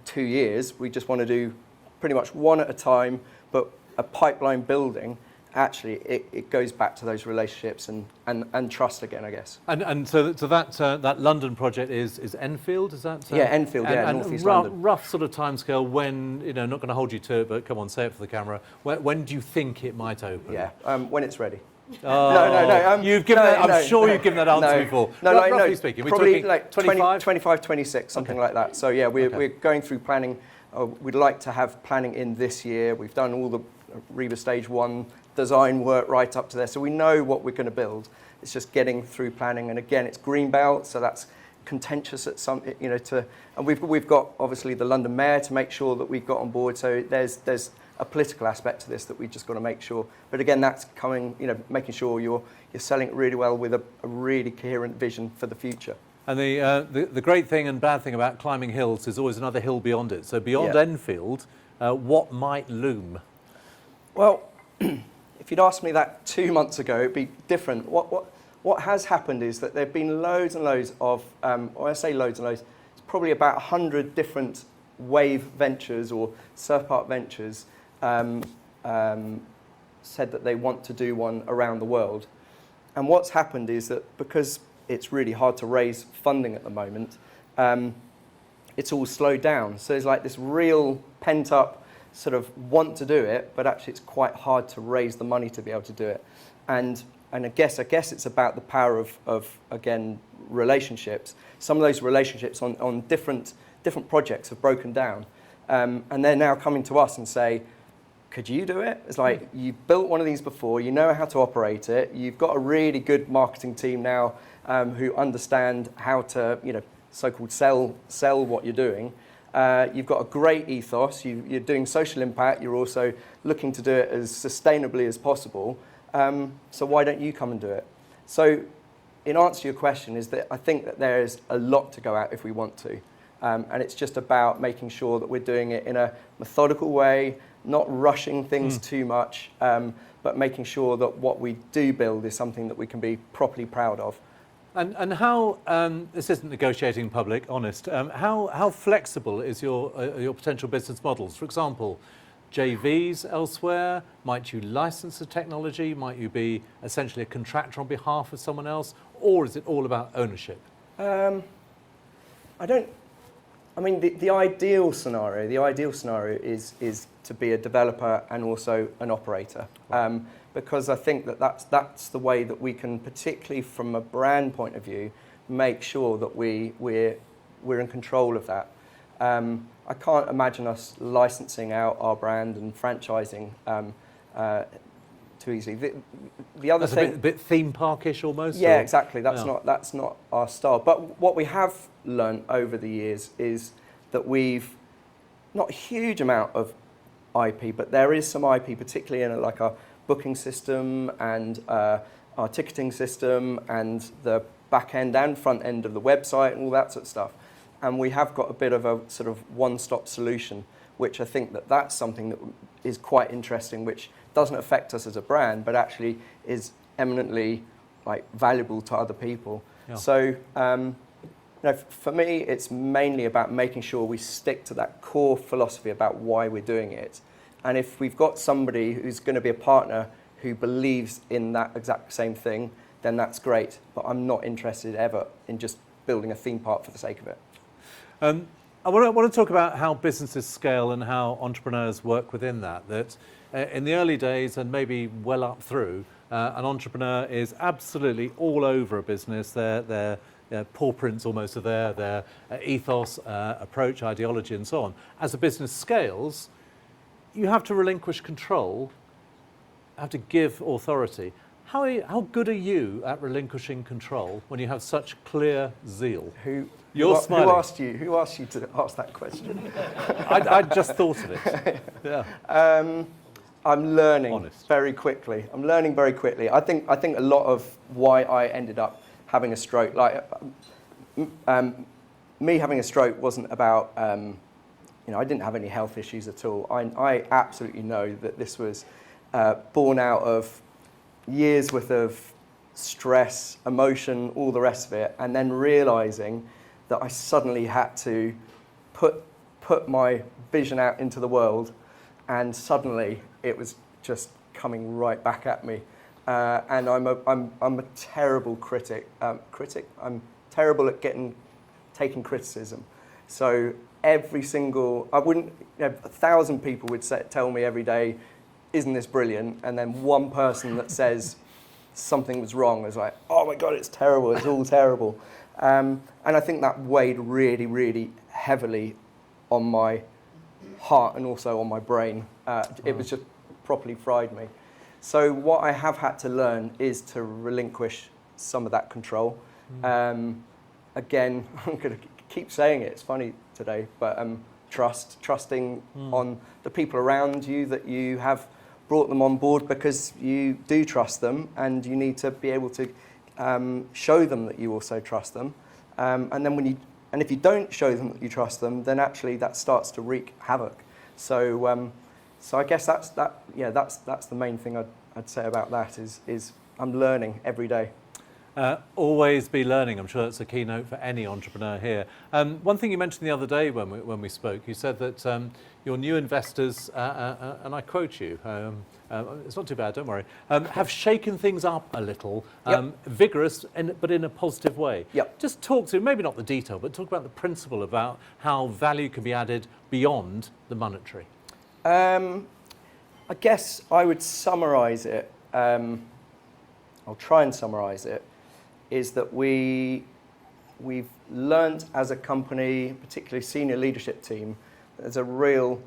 [SPEAKER 2] 2 years, we just want to do pretty much one at a time, but a pipeline building, actually it goes back to those relationships and trust again, I guess.
[SPEAKER 1] And so that London project is Enfield, is that?
[SPEAKER 2] Yeah, Enfield, North East London.
[SPEAKER 1] Rough sort of timescale when, not going to hold you to it, but come on, say it for the camera. When do you think it might open?
[SPEAKER 2] Yeah, when it's ready.
[SPEAKER 1] Oh,
[SPEAKER 2] no.
[SPEAKER 1] You've given I'm sure you've given that answer before. Roughly speaking, we're
[SPEAKER 2] probably
[SPEAKER 1] talking
[SPEAKER 2] like
[SPEAKER 1] 25?
[SPEAKER 2] 25, 26, something like that. So yeah, we're going through planning. We'd like to have planning in this year. We've done all the Reba Stage 1 design work right up to there. So we know what we're going to build. It's just getting through planning. And again, it's greenbelt, so that's contentious at some, and we've got obviously the London Mayor to make sure that we've got on board. So there's a political aspect to this that we've just got to make sure. But again, that's coming, making sure you're selling it really well with a really coherent vision for the future.
[SPEAKER 1] And the great thing and bad thing about climbing hills is always another hill beyond it. So beyond Enfield, what might loom?
[SPEAKER 2] Well, if you'd asked me that 2 months ago, it'd be different. What has happened is that there have been loads and loads of, when I say loads and loads, it's probably about 100 different wave ventures or surf park ventures said that they want to do one around the world. And what's happened is that because it's really hard to raise funding at the moment, it's all slowed down. So there's like this real pent-up sort of want to do it, but actually it's quite hard to raise the money to be able to do it. And I guess it's about the power of again, relationships. Some of those relationships on different projects have broken down. And they're now coming to us and say, could you do it? It's like, you've built one of these before, you know how to operate it, you've got a really good marketing team now who understand how to, so-called sell what you're doing. You've got a great ethos, you're doing social impact, you're also looking to do it as sustainably as possible. So why don't you come and do it? So in answer to your question is that I think that there is a lot to go at if we want to. And it's just about making sure that we're doing it in a methodical way, not rushing things too much, but making sure that what we do build is something that we can be properly proud of.
[SPEAKER 1] And how, this isn't negotiating in public, honest, how flexible is your potential business models? For example, JVs elsewhere? Might you license the technology? Might you be essentially a contractor on behalf of someone else? Or is it all about ownership?
[SPEAKER 2] The ideal scenario is to be a developer and also an operator. Because I think that's the way that we can, particularly from a brand point of view, make sure that we're in control of that. I can't imagine us licensing out our brand and franchising too easily. The other thing,
[SPEAKER 1] a bit theme parkish almost.
[SPEAKER 2] Yeah,
[SPEAKER 1] or?
[SPEAKER 2] exactly. That's not our style. But what we have learned over the years is that we've not a huge amount of IP, but there is some IP, particularly in like our booking system and our ticketing system and the back end and front end of the website and all that sort of stuff. And we have got a bit of a sort of one-stop solution, which I think that's something that is quite interesting, which doesn't affect us as a brand, but actually is eminently valuable to other people. Yeah. So for me, it's mainly about making sure we stick to that core philosophy about why we're doing it. And if we've got somebody who's going to be a partner who believes in that exact same thing, then that's great. But I'm not interested ever in just building a theme park for the sake of it.
[SPEAKER 1] I want to talk about how businesses scale and how entrepreneurs work within that. That in the early days and maybe well up through, an entrepreneur is absolutely all over a business. Their paw prints almost are there, their ethos, approach, ideology and so on. As a business scales, you have to relinquish control, have to give authority. How good are you at relinquishing control when you have such clear zeal? You're
[SPEAKER 2] Who
[SPEAKER 1] smiling.
[SPEAKER 2] Who asked you to ask that question?
[SPEAKER 1] I just thought of it. Yeah.
[SPEAKER 2] I'm learning
[SPEAKER 1] Honest.
[SPEAKER 2] very quickly. I'm learning very quickly. I think a lot of why I ended up having a stroke, me having a stroke wasn't about, I didn't have any health issues at all. I absolutely know that this was born out of years worth of stress, emotion, all the rest of it, and then realizing that I suddenly had to put my vision out into the world, and suddenly it was just coming right back at me. And I'm a terrible critic. I'm terrible at taking criticism. So every single, 1,000 people would tell me every day, "Isn't this brilliant?" And then one person that says something was wrong is like, "Oh my God, it's terrible. It's all terrible." And I think that weighed really, really heavily on my heart and also on my brain. It was just properly fried me. So what I have had to learn is to relinquish some of that control. Again, I'm going to keep saying it. It's funny today, but trusting on the people around you, that you have brought them on board because you do trust them, and you need to be able to show them that you also trust them. And then if you don't show them that you trust them, then actually that starts to wreak havoc. So I guess that's the main thing I'd say about that is I'm learning every day.
[SPEAKER 1] Always be learning. I'm sure that's a keynote for any entrepreneur here. One thing you mentioned the other day when we spoke, you said that your new investors, and I quote you, it's not too bad, don't worry, have shaken things up a little, vigorous, but in a positive way.
[SPEAKER 2] Yep.
[SPEAKER 1] Just talk to, maybe not the detail, but talk about the principle about how value can be added beyond the monetary.
[SPEAKER 2] I guess I would summarise it, I'll try and summarise it, is that we've learnt as a company, particularly senior leadership team, there's a real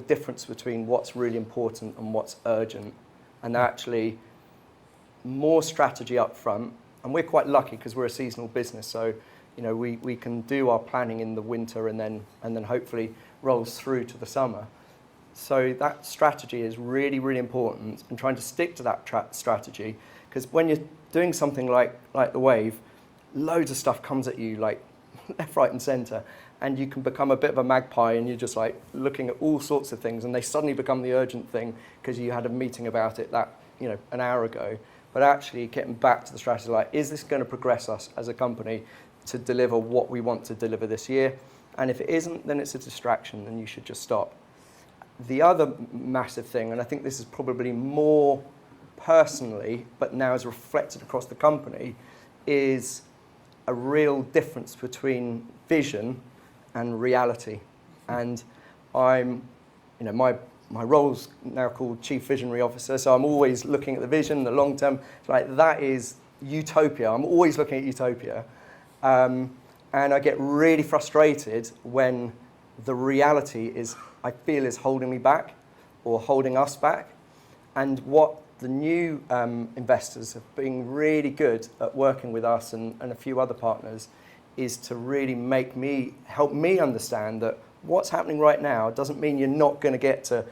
[SPEAKER 2] difference between what's really important and what's urgent, and actually more strategy up front. And we're quite lucky because we're a seasonal business, so we can do our planning in the winter and then hopefully rolls through to the summer. So that strategy is really, really important, and trying to stick to that strategy, because when you're doing something like the Wave, loads of stuff comes at you like left, right and centre, and you can become a bit of a magpie, and you're just like looking at all sorts of things, and they suddenly become the urgent thing because you had a meeting about it an hour ago. But actually getting back to the strategy, like, is this going to progress us as a company to deliver what we want to deliver this year? And if it isn't, then it's a distraction and you should just stop. The other massive thing, and I think this is probably more personally, but now is reflected across the company, is a real difference between vision and reality. And my role's now called Chief Visionary Officer, so I'm always looking at the vision, the long term. Like, that is utopia. I'm always looking at utopia. And I get really frustrated when the reality I feel is holding me back or holding us back. And what the new investors have been really good at working with us and a few other partners is to really help me understand that what's happening right now doesn't mean you're not going to get to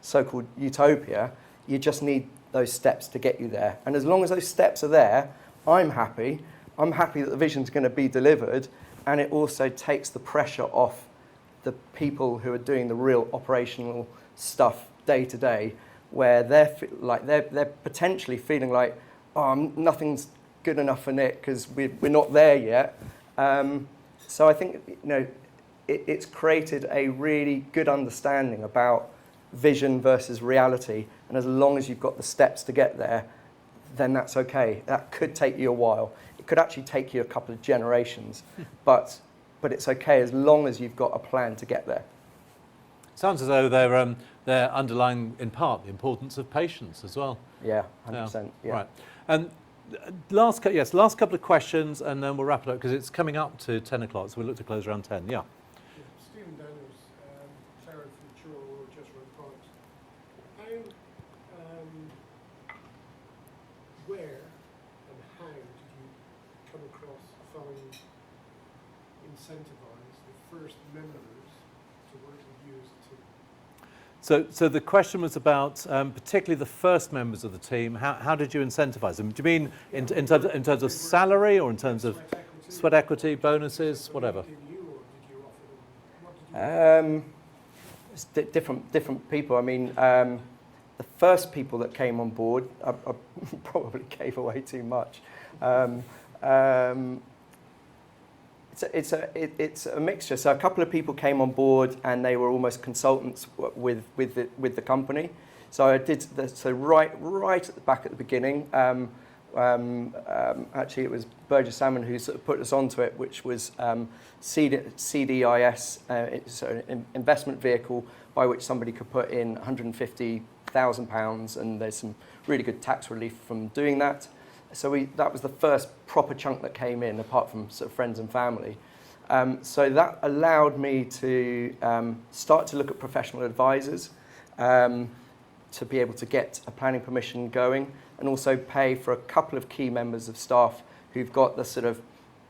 [SPEAKER 2] so-called utopia. You just need those steps to get you there. And as long as those steps are there, I'm happy. I'm happy that the vision's going to be delivered, and it also takes the pressure off the people who are doing the real operational stuff day to day, where they're potentially feeling like, nothing's good enough for Nick because we're not there yet. So I think it's created a really good understanding about vision versus reality, and as long as you've got the steps to get there, then that's okay. That could take you a while. It could actually take you a couple of generations, but it's okay as long as you've got a plan to get there.
[SPEAKER 1] Sounds as though they're underlying in part the importance of patience as well.
[SPEAKER 2] Yeah, 100%. Yeah.
[SPEAKER 1] Right. And last couple of questions, and then we'll wrap it up because it's coming up to 10 o'clock, so we'll look to close around 10. Yeah.
[SPEAKER 7] Stephen Daniels, Sarah from Mature or Just Run Products. Where and how did you come across find incentivise the first members to work with you as a team?
[SPEAKER 1] So the question was about particularly the first members of the team. How did you incentivize them? Do you mean in terms of salary or in terms of sweat equity, bonuses, whatever?
[SPEAKER 7] Did you or did you offer them? What did you
[SPEAKER 2] It's different people. I mean, the first people that came on board, I probably gave away too much. It's a mixture. So a couple of people came on board and they were almost consultants with the company. So I did so right at the back at the beginning. Actually, it was Burgess Salmon who sort of put us onto it, which was CDIS. It's an investment vehicle by which somebody could put in £150,000, and there's some really good tax relief from doing that. So that was the first proper chunk that came in, apart from sort of friends and family. So that allowed me to start to look at professional advisors, to be able to get a planning permission going, and also pay for a couple of key members of staff who've got the sort of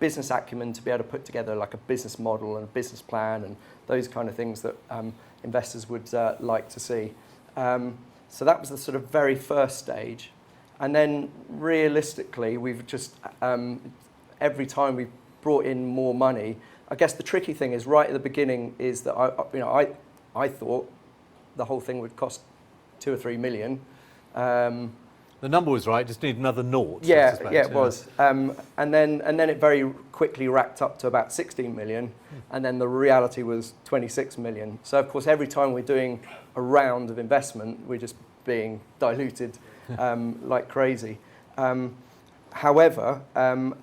[SPEAKER 2] business acumen to be able to put together like a business model and a business plan and those kind of things that investors would like to see. So that was the sort of very first stage. And then realistically, we've just, every time we've brought in more money, I guess the tricky thing is right at the beginning is that I thought the whole thing would cost 2 or 3 million.
[SPEAKER 1] The number was right, just need another naught.
[SPEAKER 2] Yeah, it was. And then it very quickly racked up to about 16 million, and then the reality was 26 million. So of course, every time we're doing a round of investment, we're just being diluted like crazy. However,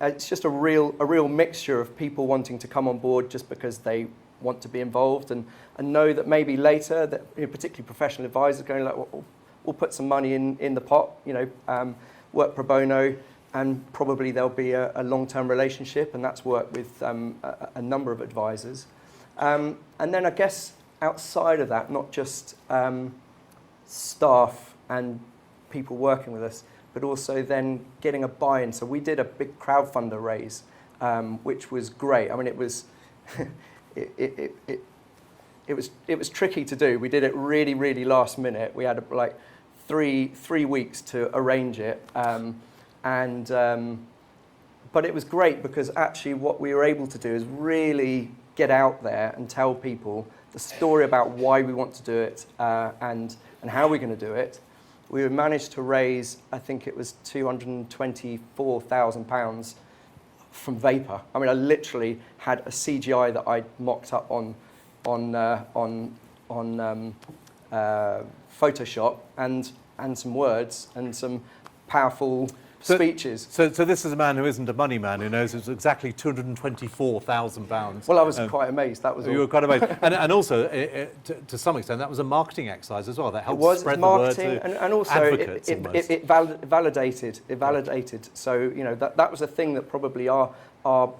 [SPEAKER 2] it's just a real mixture of people wanting to come on board just because they want to be involved and know that maybe later, that particularly professional advisors going like, well, we'll put some money in the pot, work pro bono, and probably there'll be a long-term relationship, and that's worked with a number of advisors. And then I guess outside of that, not just staff and people working with us, but also then getting a buy-in. So we did a big crowdfunder raise, which was great. I mean, it was it was tricky to do. We did it really last minute. We had like three weeks to arrange it, but it was great because actually what we were able to do is really get out there and tell people the story about why we want to do it and how we're going to do it. We managed to raise, I think it was £224,000 from Vapor. I mean, I literally had a CGI that I mocked up on Photoshop and some words and some powerful speeches.
[SPEAKER 1] So this is a man who isn't a money man, who knows it's exactly £224,000.
[SPEAKER 2] Well, I was quite amazed. That was all.
[SPEAKER 1] You were quite amazed. and also, to some extent, that was a marketing exercise as well. That helped spread the word to
[SPEAKER 2] and also
[SPEAKER 1] advocates
[SPEAKER 2] it validated. So, that was a thing that probably our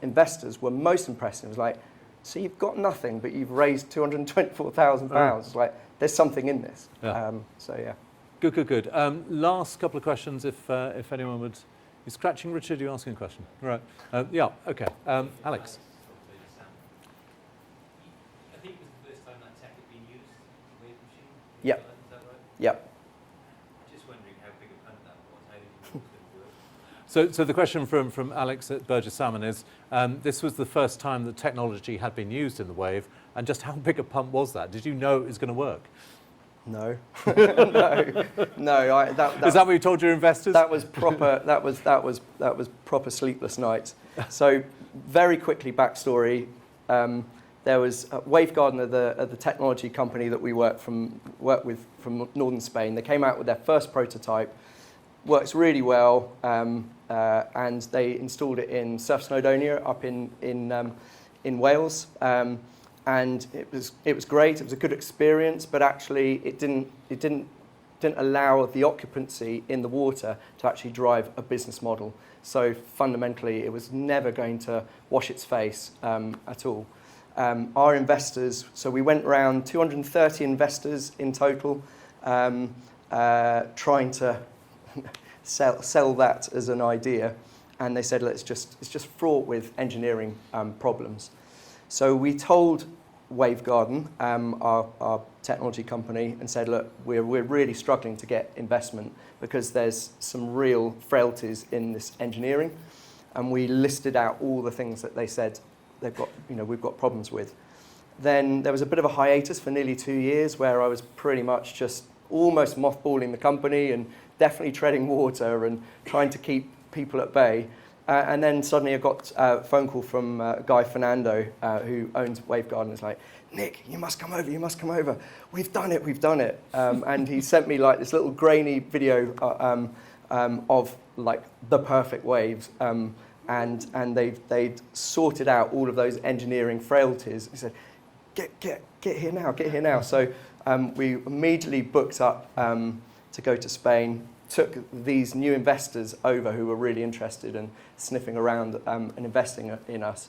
[SPEAKER 2] investors were most impressed in. It was like, so you've got nothing, but you've raised £224,000. It's like, there's something in this.
[SPEAKER 1] Yeah.
[SPEAKER 2] So, yeah.
[SPEAKER 1] Good. Last couple of questions, if anyone would. You're scratching, Richard. You're asking a question, right? Yeah. Okay. Alex.
[SPEAKER 8] I think it was the first time that tech had been used, the wave machine.
[SPEAKER 2] Yep.
[SPEAKER 8] Is that right?
[SPEAKER 2] Yep.
[SPEAKER 8] Just wondering how big a punt that was. How did you know it was going to work?
[SPEAKER 1] So the question from Alex at Burgess Salmon is, this was the first time that technology had been used in the wave, and just how big a pump was that? Did you know it was going to work?
[SPEAKER 2] No, no.
[SPEAKER 1] Is that what you told your investors?
[SPEAKER 2] That was proper. That was proper sleepless nights. So very quickly, backstory. There was Wavegarden, the technology company that we work with from northern Spain. They came out with their first prototype. Works really well, and they installed it in Surf Snowdonia up in Wales. And it was great. It was a good experience, but actually it didn't allow the occupancy in the water to actually drive a business model. So fundamentally, it was never going to wash its face at all. Our investors, so we went around 230 investors in total, trying to sell that as an idea, and they said, it's just fraught with engineering problems. So we told Wave Garden, our technology company, and said, look, we're really struggling to get investment because there's some real frailties in this engineering. And we listed out all the things that they said we've got problems with. Then there was a bit of a hiatus for nearly 2 years where I was pretty much just almost mothballing the company and definitely treading water and trying to keep people at bay. And then suddenly I got a phone call from Guy Fernando, who owns Wave Garden. It's like, Nick, you must come over. We've done it. And he sent me like this little grainy video of like the perfect waves. And they'd sorted out all of those engineering frailties. He said, get here now. So we immediately booked up to go to Spain, took these new investors over who were really interested in sniffing around and investing in us.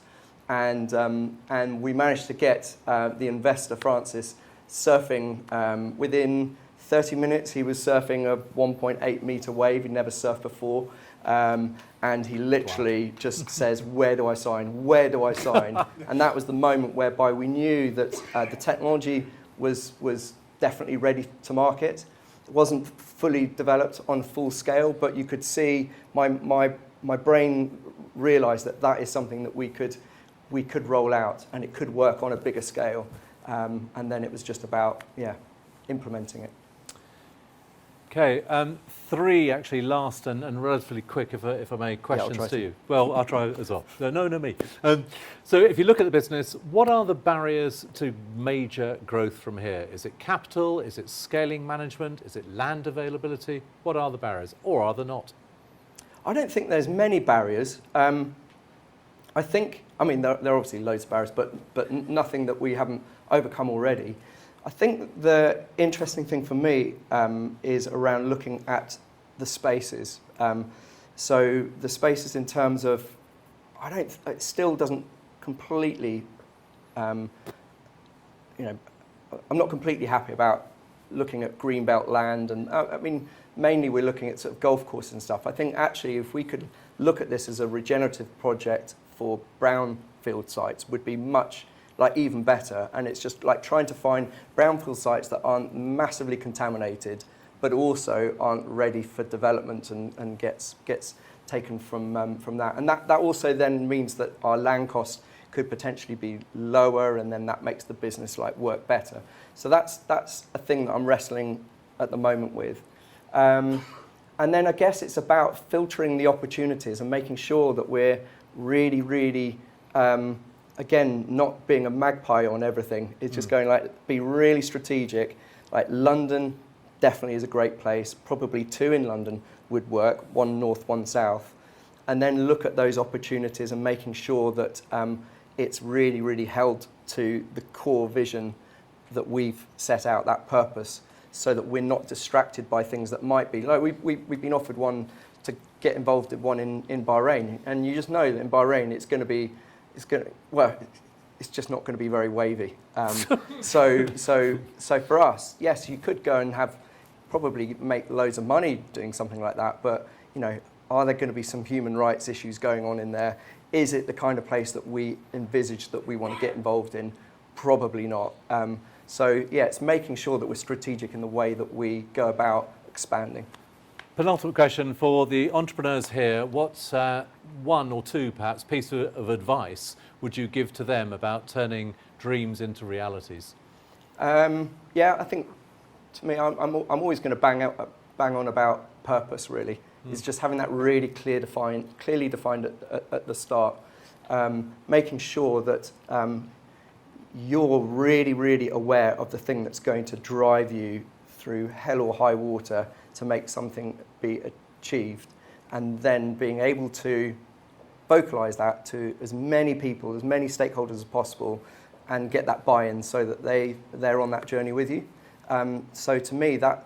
[SPEAKER 2] And we managed to get the investor, Francis, surfing within 30 minutes. He was surfing a 1.8 meter wave. He'd never surfed before. And he literally just says, where do I sign? Where do I sign? And that was the moment whereby we knew that the technology was definitely ready to market. It wasn't fully developed on full scale, but you could see my brain realized that is something that we could roll out and it could work on a bigger scale. And then it was just about, implementing it.
[SPEAKER 1] Okay, 3 actually last and relatively quick, if I may, questions to you. Well, I'll try as well. No, me. So if you look at the business, what are the barriers to major growth from here? Is it capital? Is it scaling management? Is it land availability? What are the barriers, or are there not?
[SPEAKER 2] I don't think there's many barriers. There are obviously loads of barriers, but nothing that we haven't overcome already. I think the interesting thing for me is around looking at the spaces. So the spaces in terms of, it still doesn't completely, I'm not completely happy about looking at greenbelt land. And mainly we're looking at sort of golf courses and stuff. I think actually if we could look at this as a regenerative project for brownfield sites would be even better, and it's just like trying to find brownfield sites that aren't massively contaminated, but also aren't ready for development and gets taken from that. And that also then means that our land costs could potentially be lower, and then that makes the business work better. So that's a thing that I'm wrestling at the moment with. And then I guess it's about filtering the opportunities and making sure that we're really, really again, not being a magpie on everything. It's just going be really strategic. Like London definitely is a great place. Probably 2 in London would work, 1 north, 1 south. And then look at those opportunities and making sure that it's really, really held to the core vision that we've set out, that purpose, so that we're not distracted by things that might be. Like we've been offered one to get involved in one in Bahrain. And you just know that in Bahrain it's just not going to be very wavy. So for us, yes, you could go and probably make loads of money doing something like that, but are there going to be some human rights issues going on in there? Is it the kind of place that we envisage that we want to get involved in? Probably not. It's making sure that we're strategic in the way that we go about expanding.
[SPEAKER 1] Penultimate question for the entrepreneurs here. What's 1 or 2, perhaps, piece of advice would you give to them about turning dreams into realities? I think, to me, I'm always going to bang on about purpose, really. It's just having that really clearly defined at the start. Making sure that you're really, really aware of the thing that's going to drive you through hell or high water to make something be achieved, and then being able to vocalize that to as many people, as many stakeholders as possible, and get that buy-in so that they're on that journey with you. So to me, that's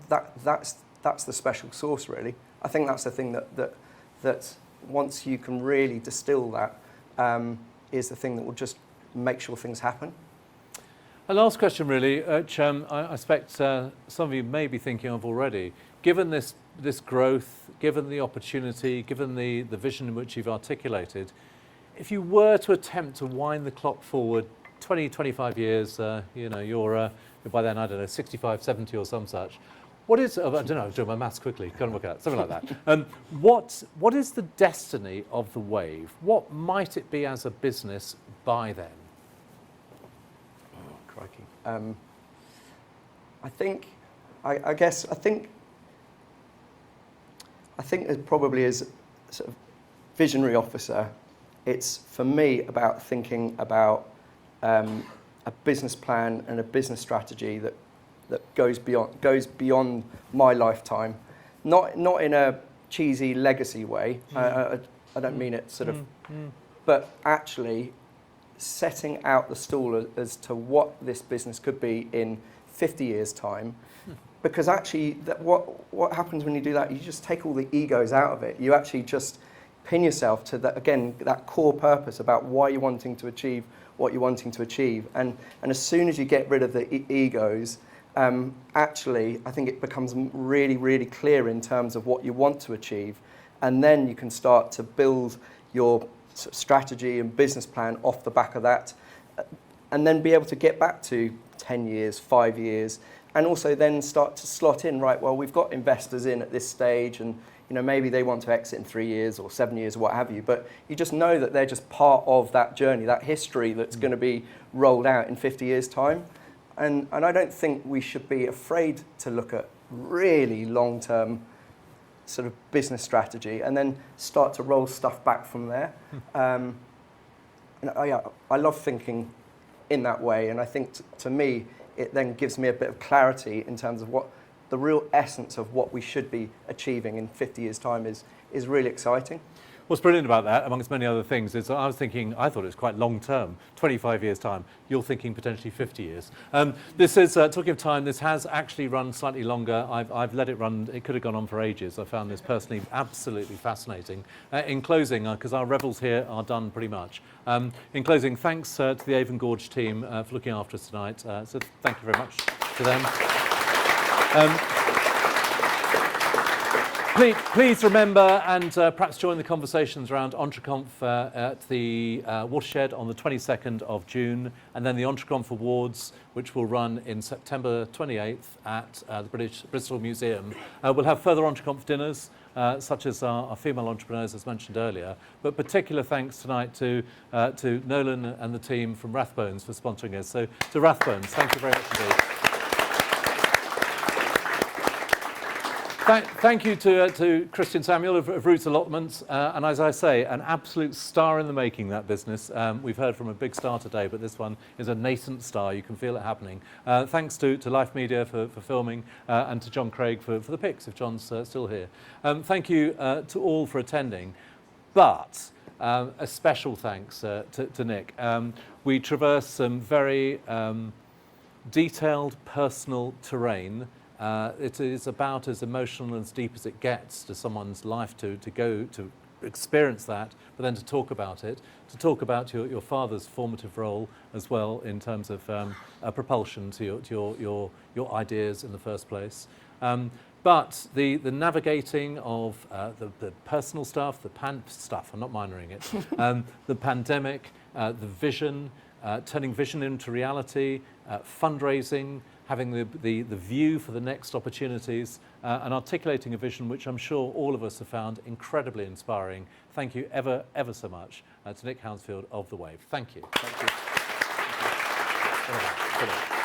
[SPEAKER 1] the special sauce, really. I think that's the thing that once you can really distill that, is the thing that will just make sure things happen. A last question, really, which I expect some of you may be thinking of already. Given this growth, given the opportunity, given the vision in which you've articulated, if you were to attempt to wind the clock forward 20, 25 years, you're by then, I don't know, 65, 70 or some such. What is, I don't know, I'm doing my maths quickly, can't work out, something like that. What is the destiny of the Wave? What might it be as a business by then?
[SPEAKER 2] Oh, crikey. I guess it probably is sort of visionary officer. It's, for me, about thinking about a business plan and a business strategy that goes beyond my lifetime, not in a cheesy legacy way. I don't mean it sort of, but actually setting out the stall as to what this business could be in 50 years' time. Because actually, what happens when you do that? You just take all the egos out of it. You actually just pin yourself to that core purpose about why you're wanting to achieve what you're wanting to achieve. And as soon as you get rid of the egos, actually, I think it becomes really, really clear in terms of what you want to achieve. And then you can start to build your strategy and business plan off the back of that, and then be able to get back to 10 years, 5 years, and also then start to slot in, right, well, we've got investors in at this stage, and maybe they want to exit in 3 years or 7 years or what have you, but you just know that they're just part of that journey, that history that's going to be rolled out in 50 years' time. And I don't think we should be afraid to look at really long-term sort of business strategy and then start to roll stuff back from there. And I love thinking in that way, and I think to me it then gives me a bit of clarity in terms of what the real essence of what we should be achieving in 50 years' time is really exciting.
[SPEAKER 1] What's brilliant about that, amongst many other things, is I thought it was quite long term, 25 years' time. You're thinking potentially 50 years. This is, talking of time, this has actually run slightly longer. I've let it run, it could have gone on for ages. I found this personally absolutely fascinating. In closing, because our revels here are done pretty much. In closing, thanks to the Avon Gorge team for looking after us tonight. So thank you very much to them. Please remember and perhaps join the conversations around EntreConf at the Watershed on the 22nd of June, and then the EntreConf Awards, which will run in September 28th at the Bristol Museum. We'll have further EntreConf dinners, such as our female entrepreneurs, as mentioned earlier. But particular thanks tonight to Nolan and the team from Rathbones for sponsoring us. So to Rathbones, thank you very much indeed. Thank you to Christian Samuel of Roots Allotments, and as I say, an absolute star in the making, that business. We've heard from a big star today, but this one is a nascent star. You can feel it happening. Thanks to Life Media for filming, and to John Craig for the pics, if John's still here. Thank you to all for attending, but a special thanks to Nick. We traversed some very detailed personal terrain. It is about as emotional and as deep as it gets to someone's life to go to experience that, but then to talk about it, to talk about your father's formative role as well in terms of propulsion to your ideas in the first place. But the navigating of the personal stuff, stuff, I'm not minoring it, the pandemic, the vision, turning vision into reality, fundraising, having the view for the next opportunities, and articulating a vision which I'm sure all of us have found incredibly inspiring. Thank you ever so much to Nick Hounsfield of The Wave. Thank you. Thank you.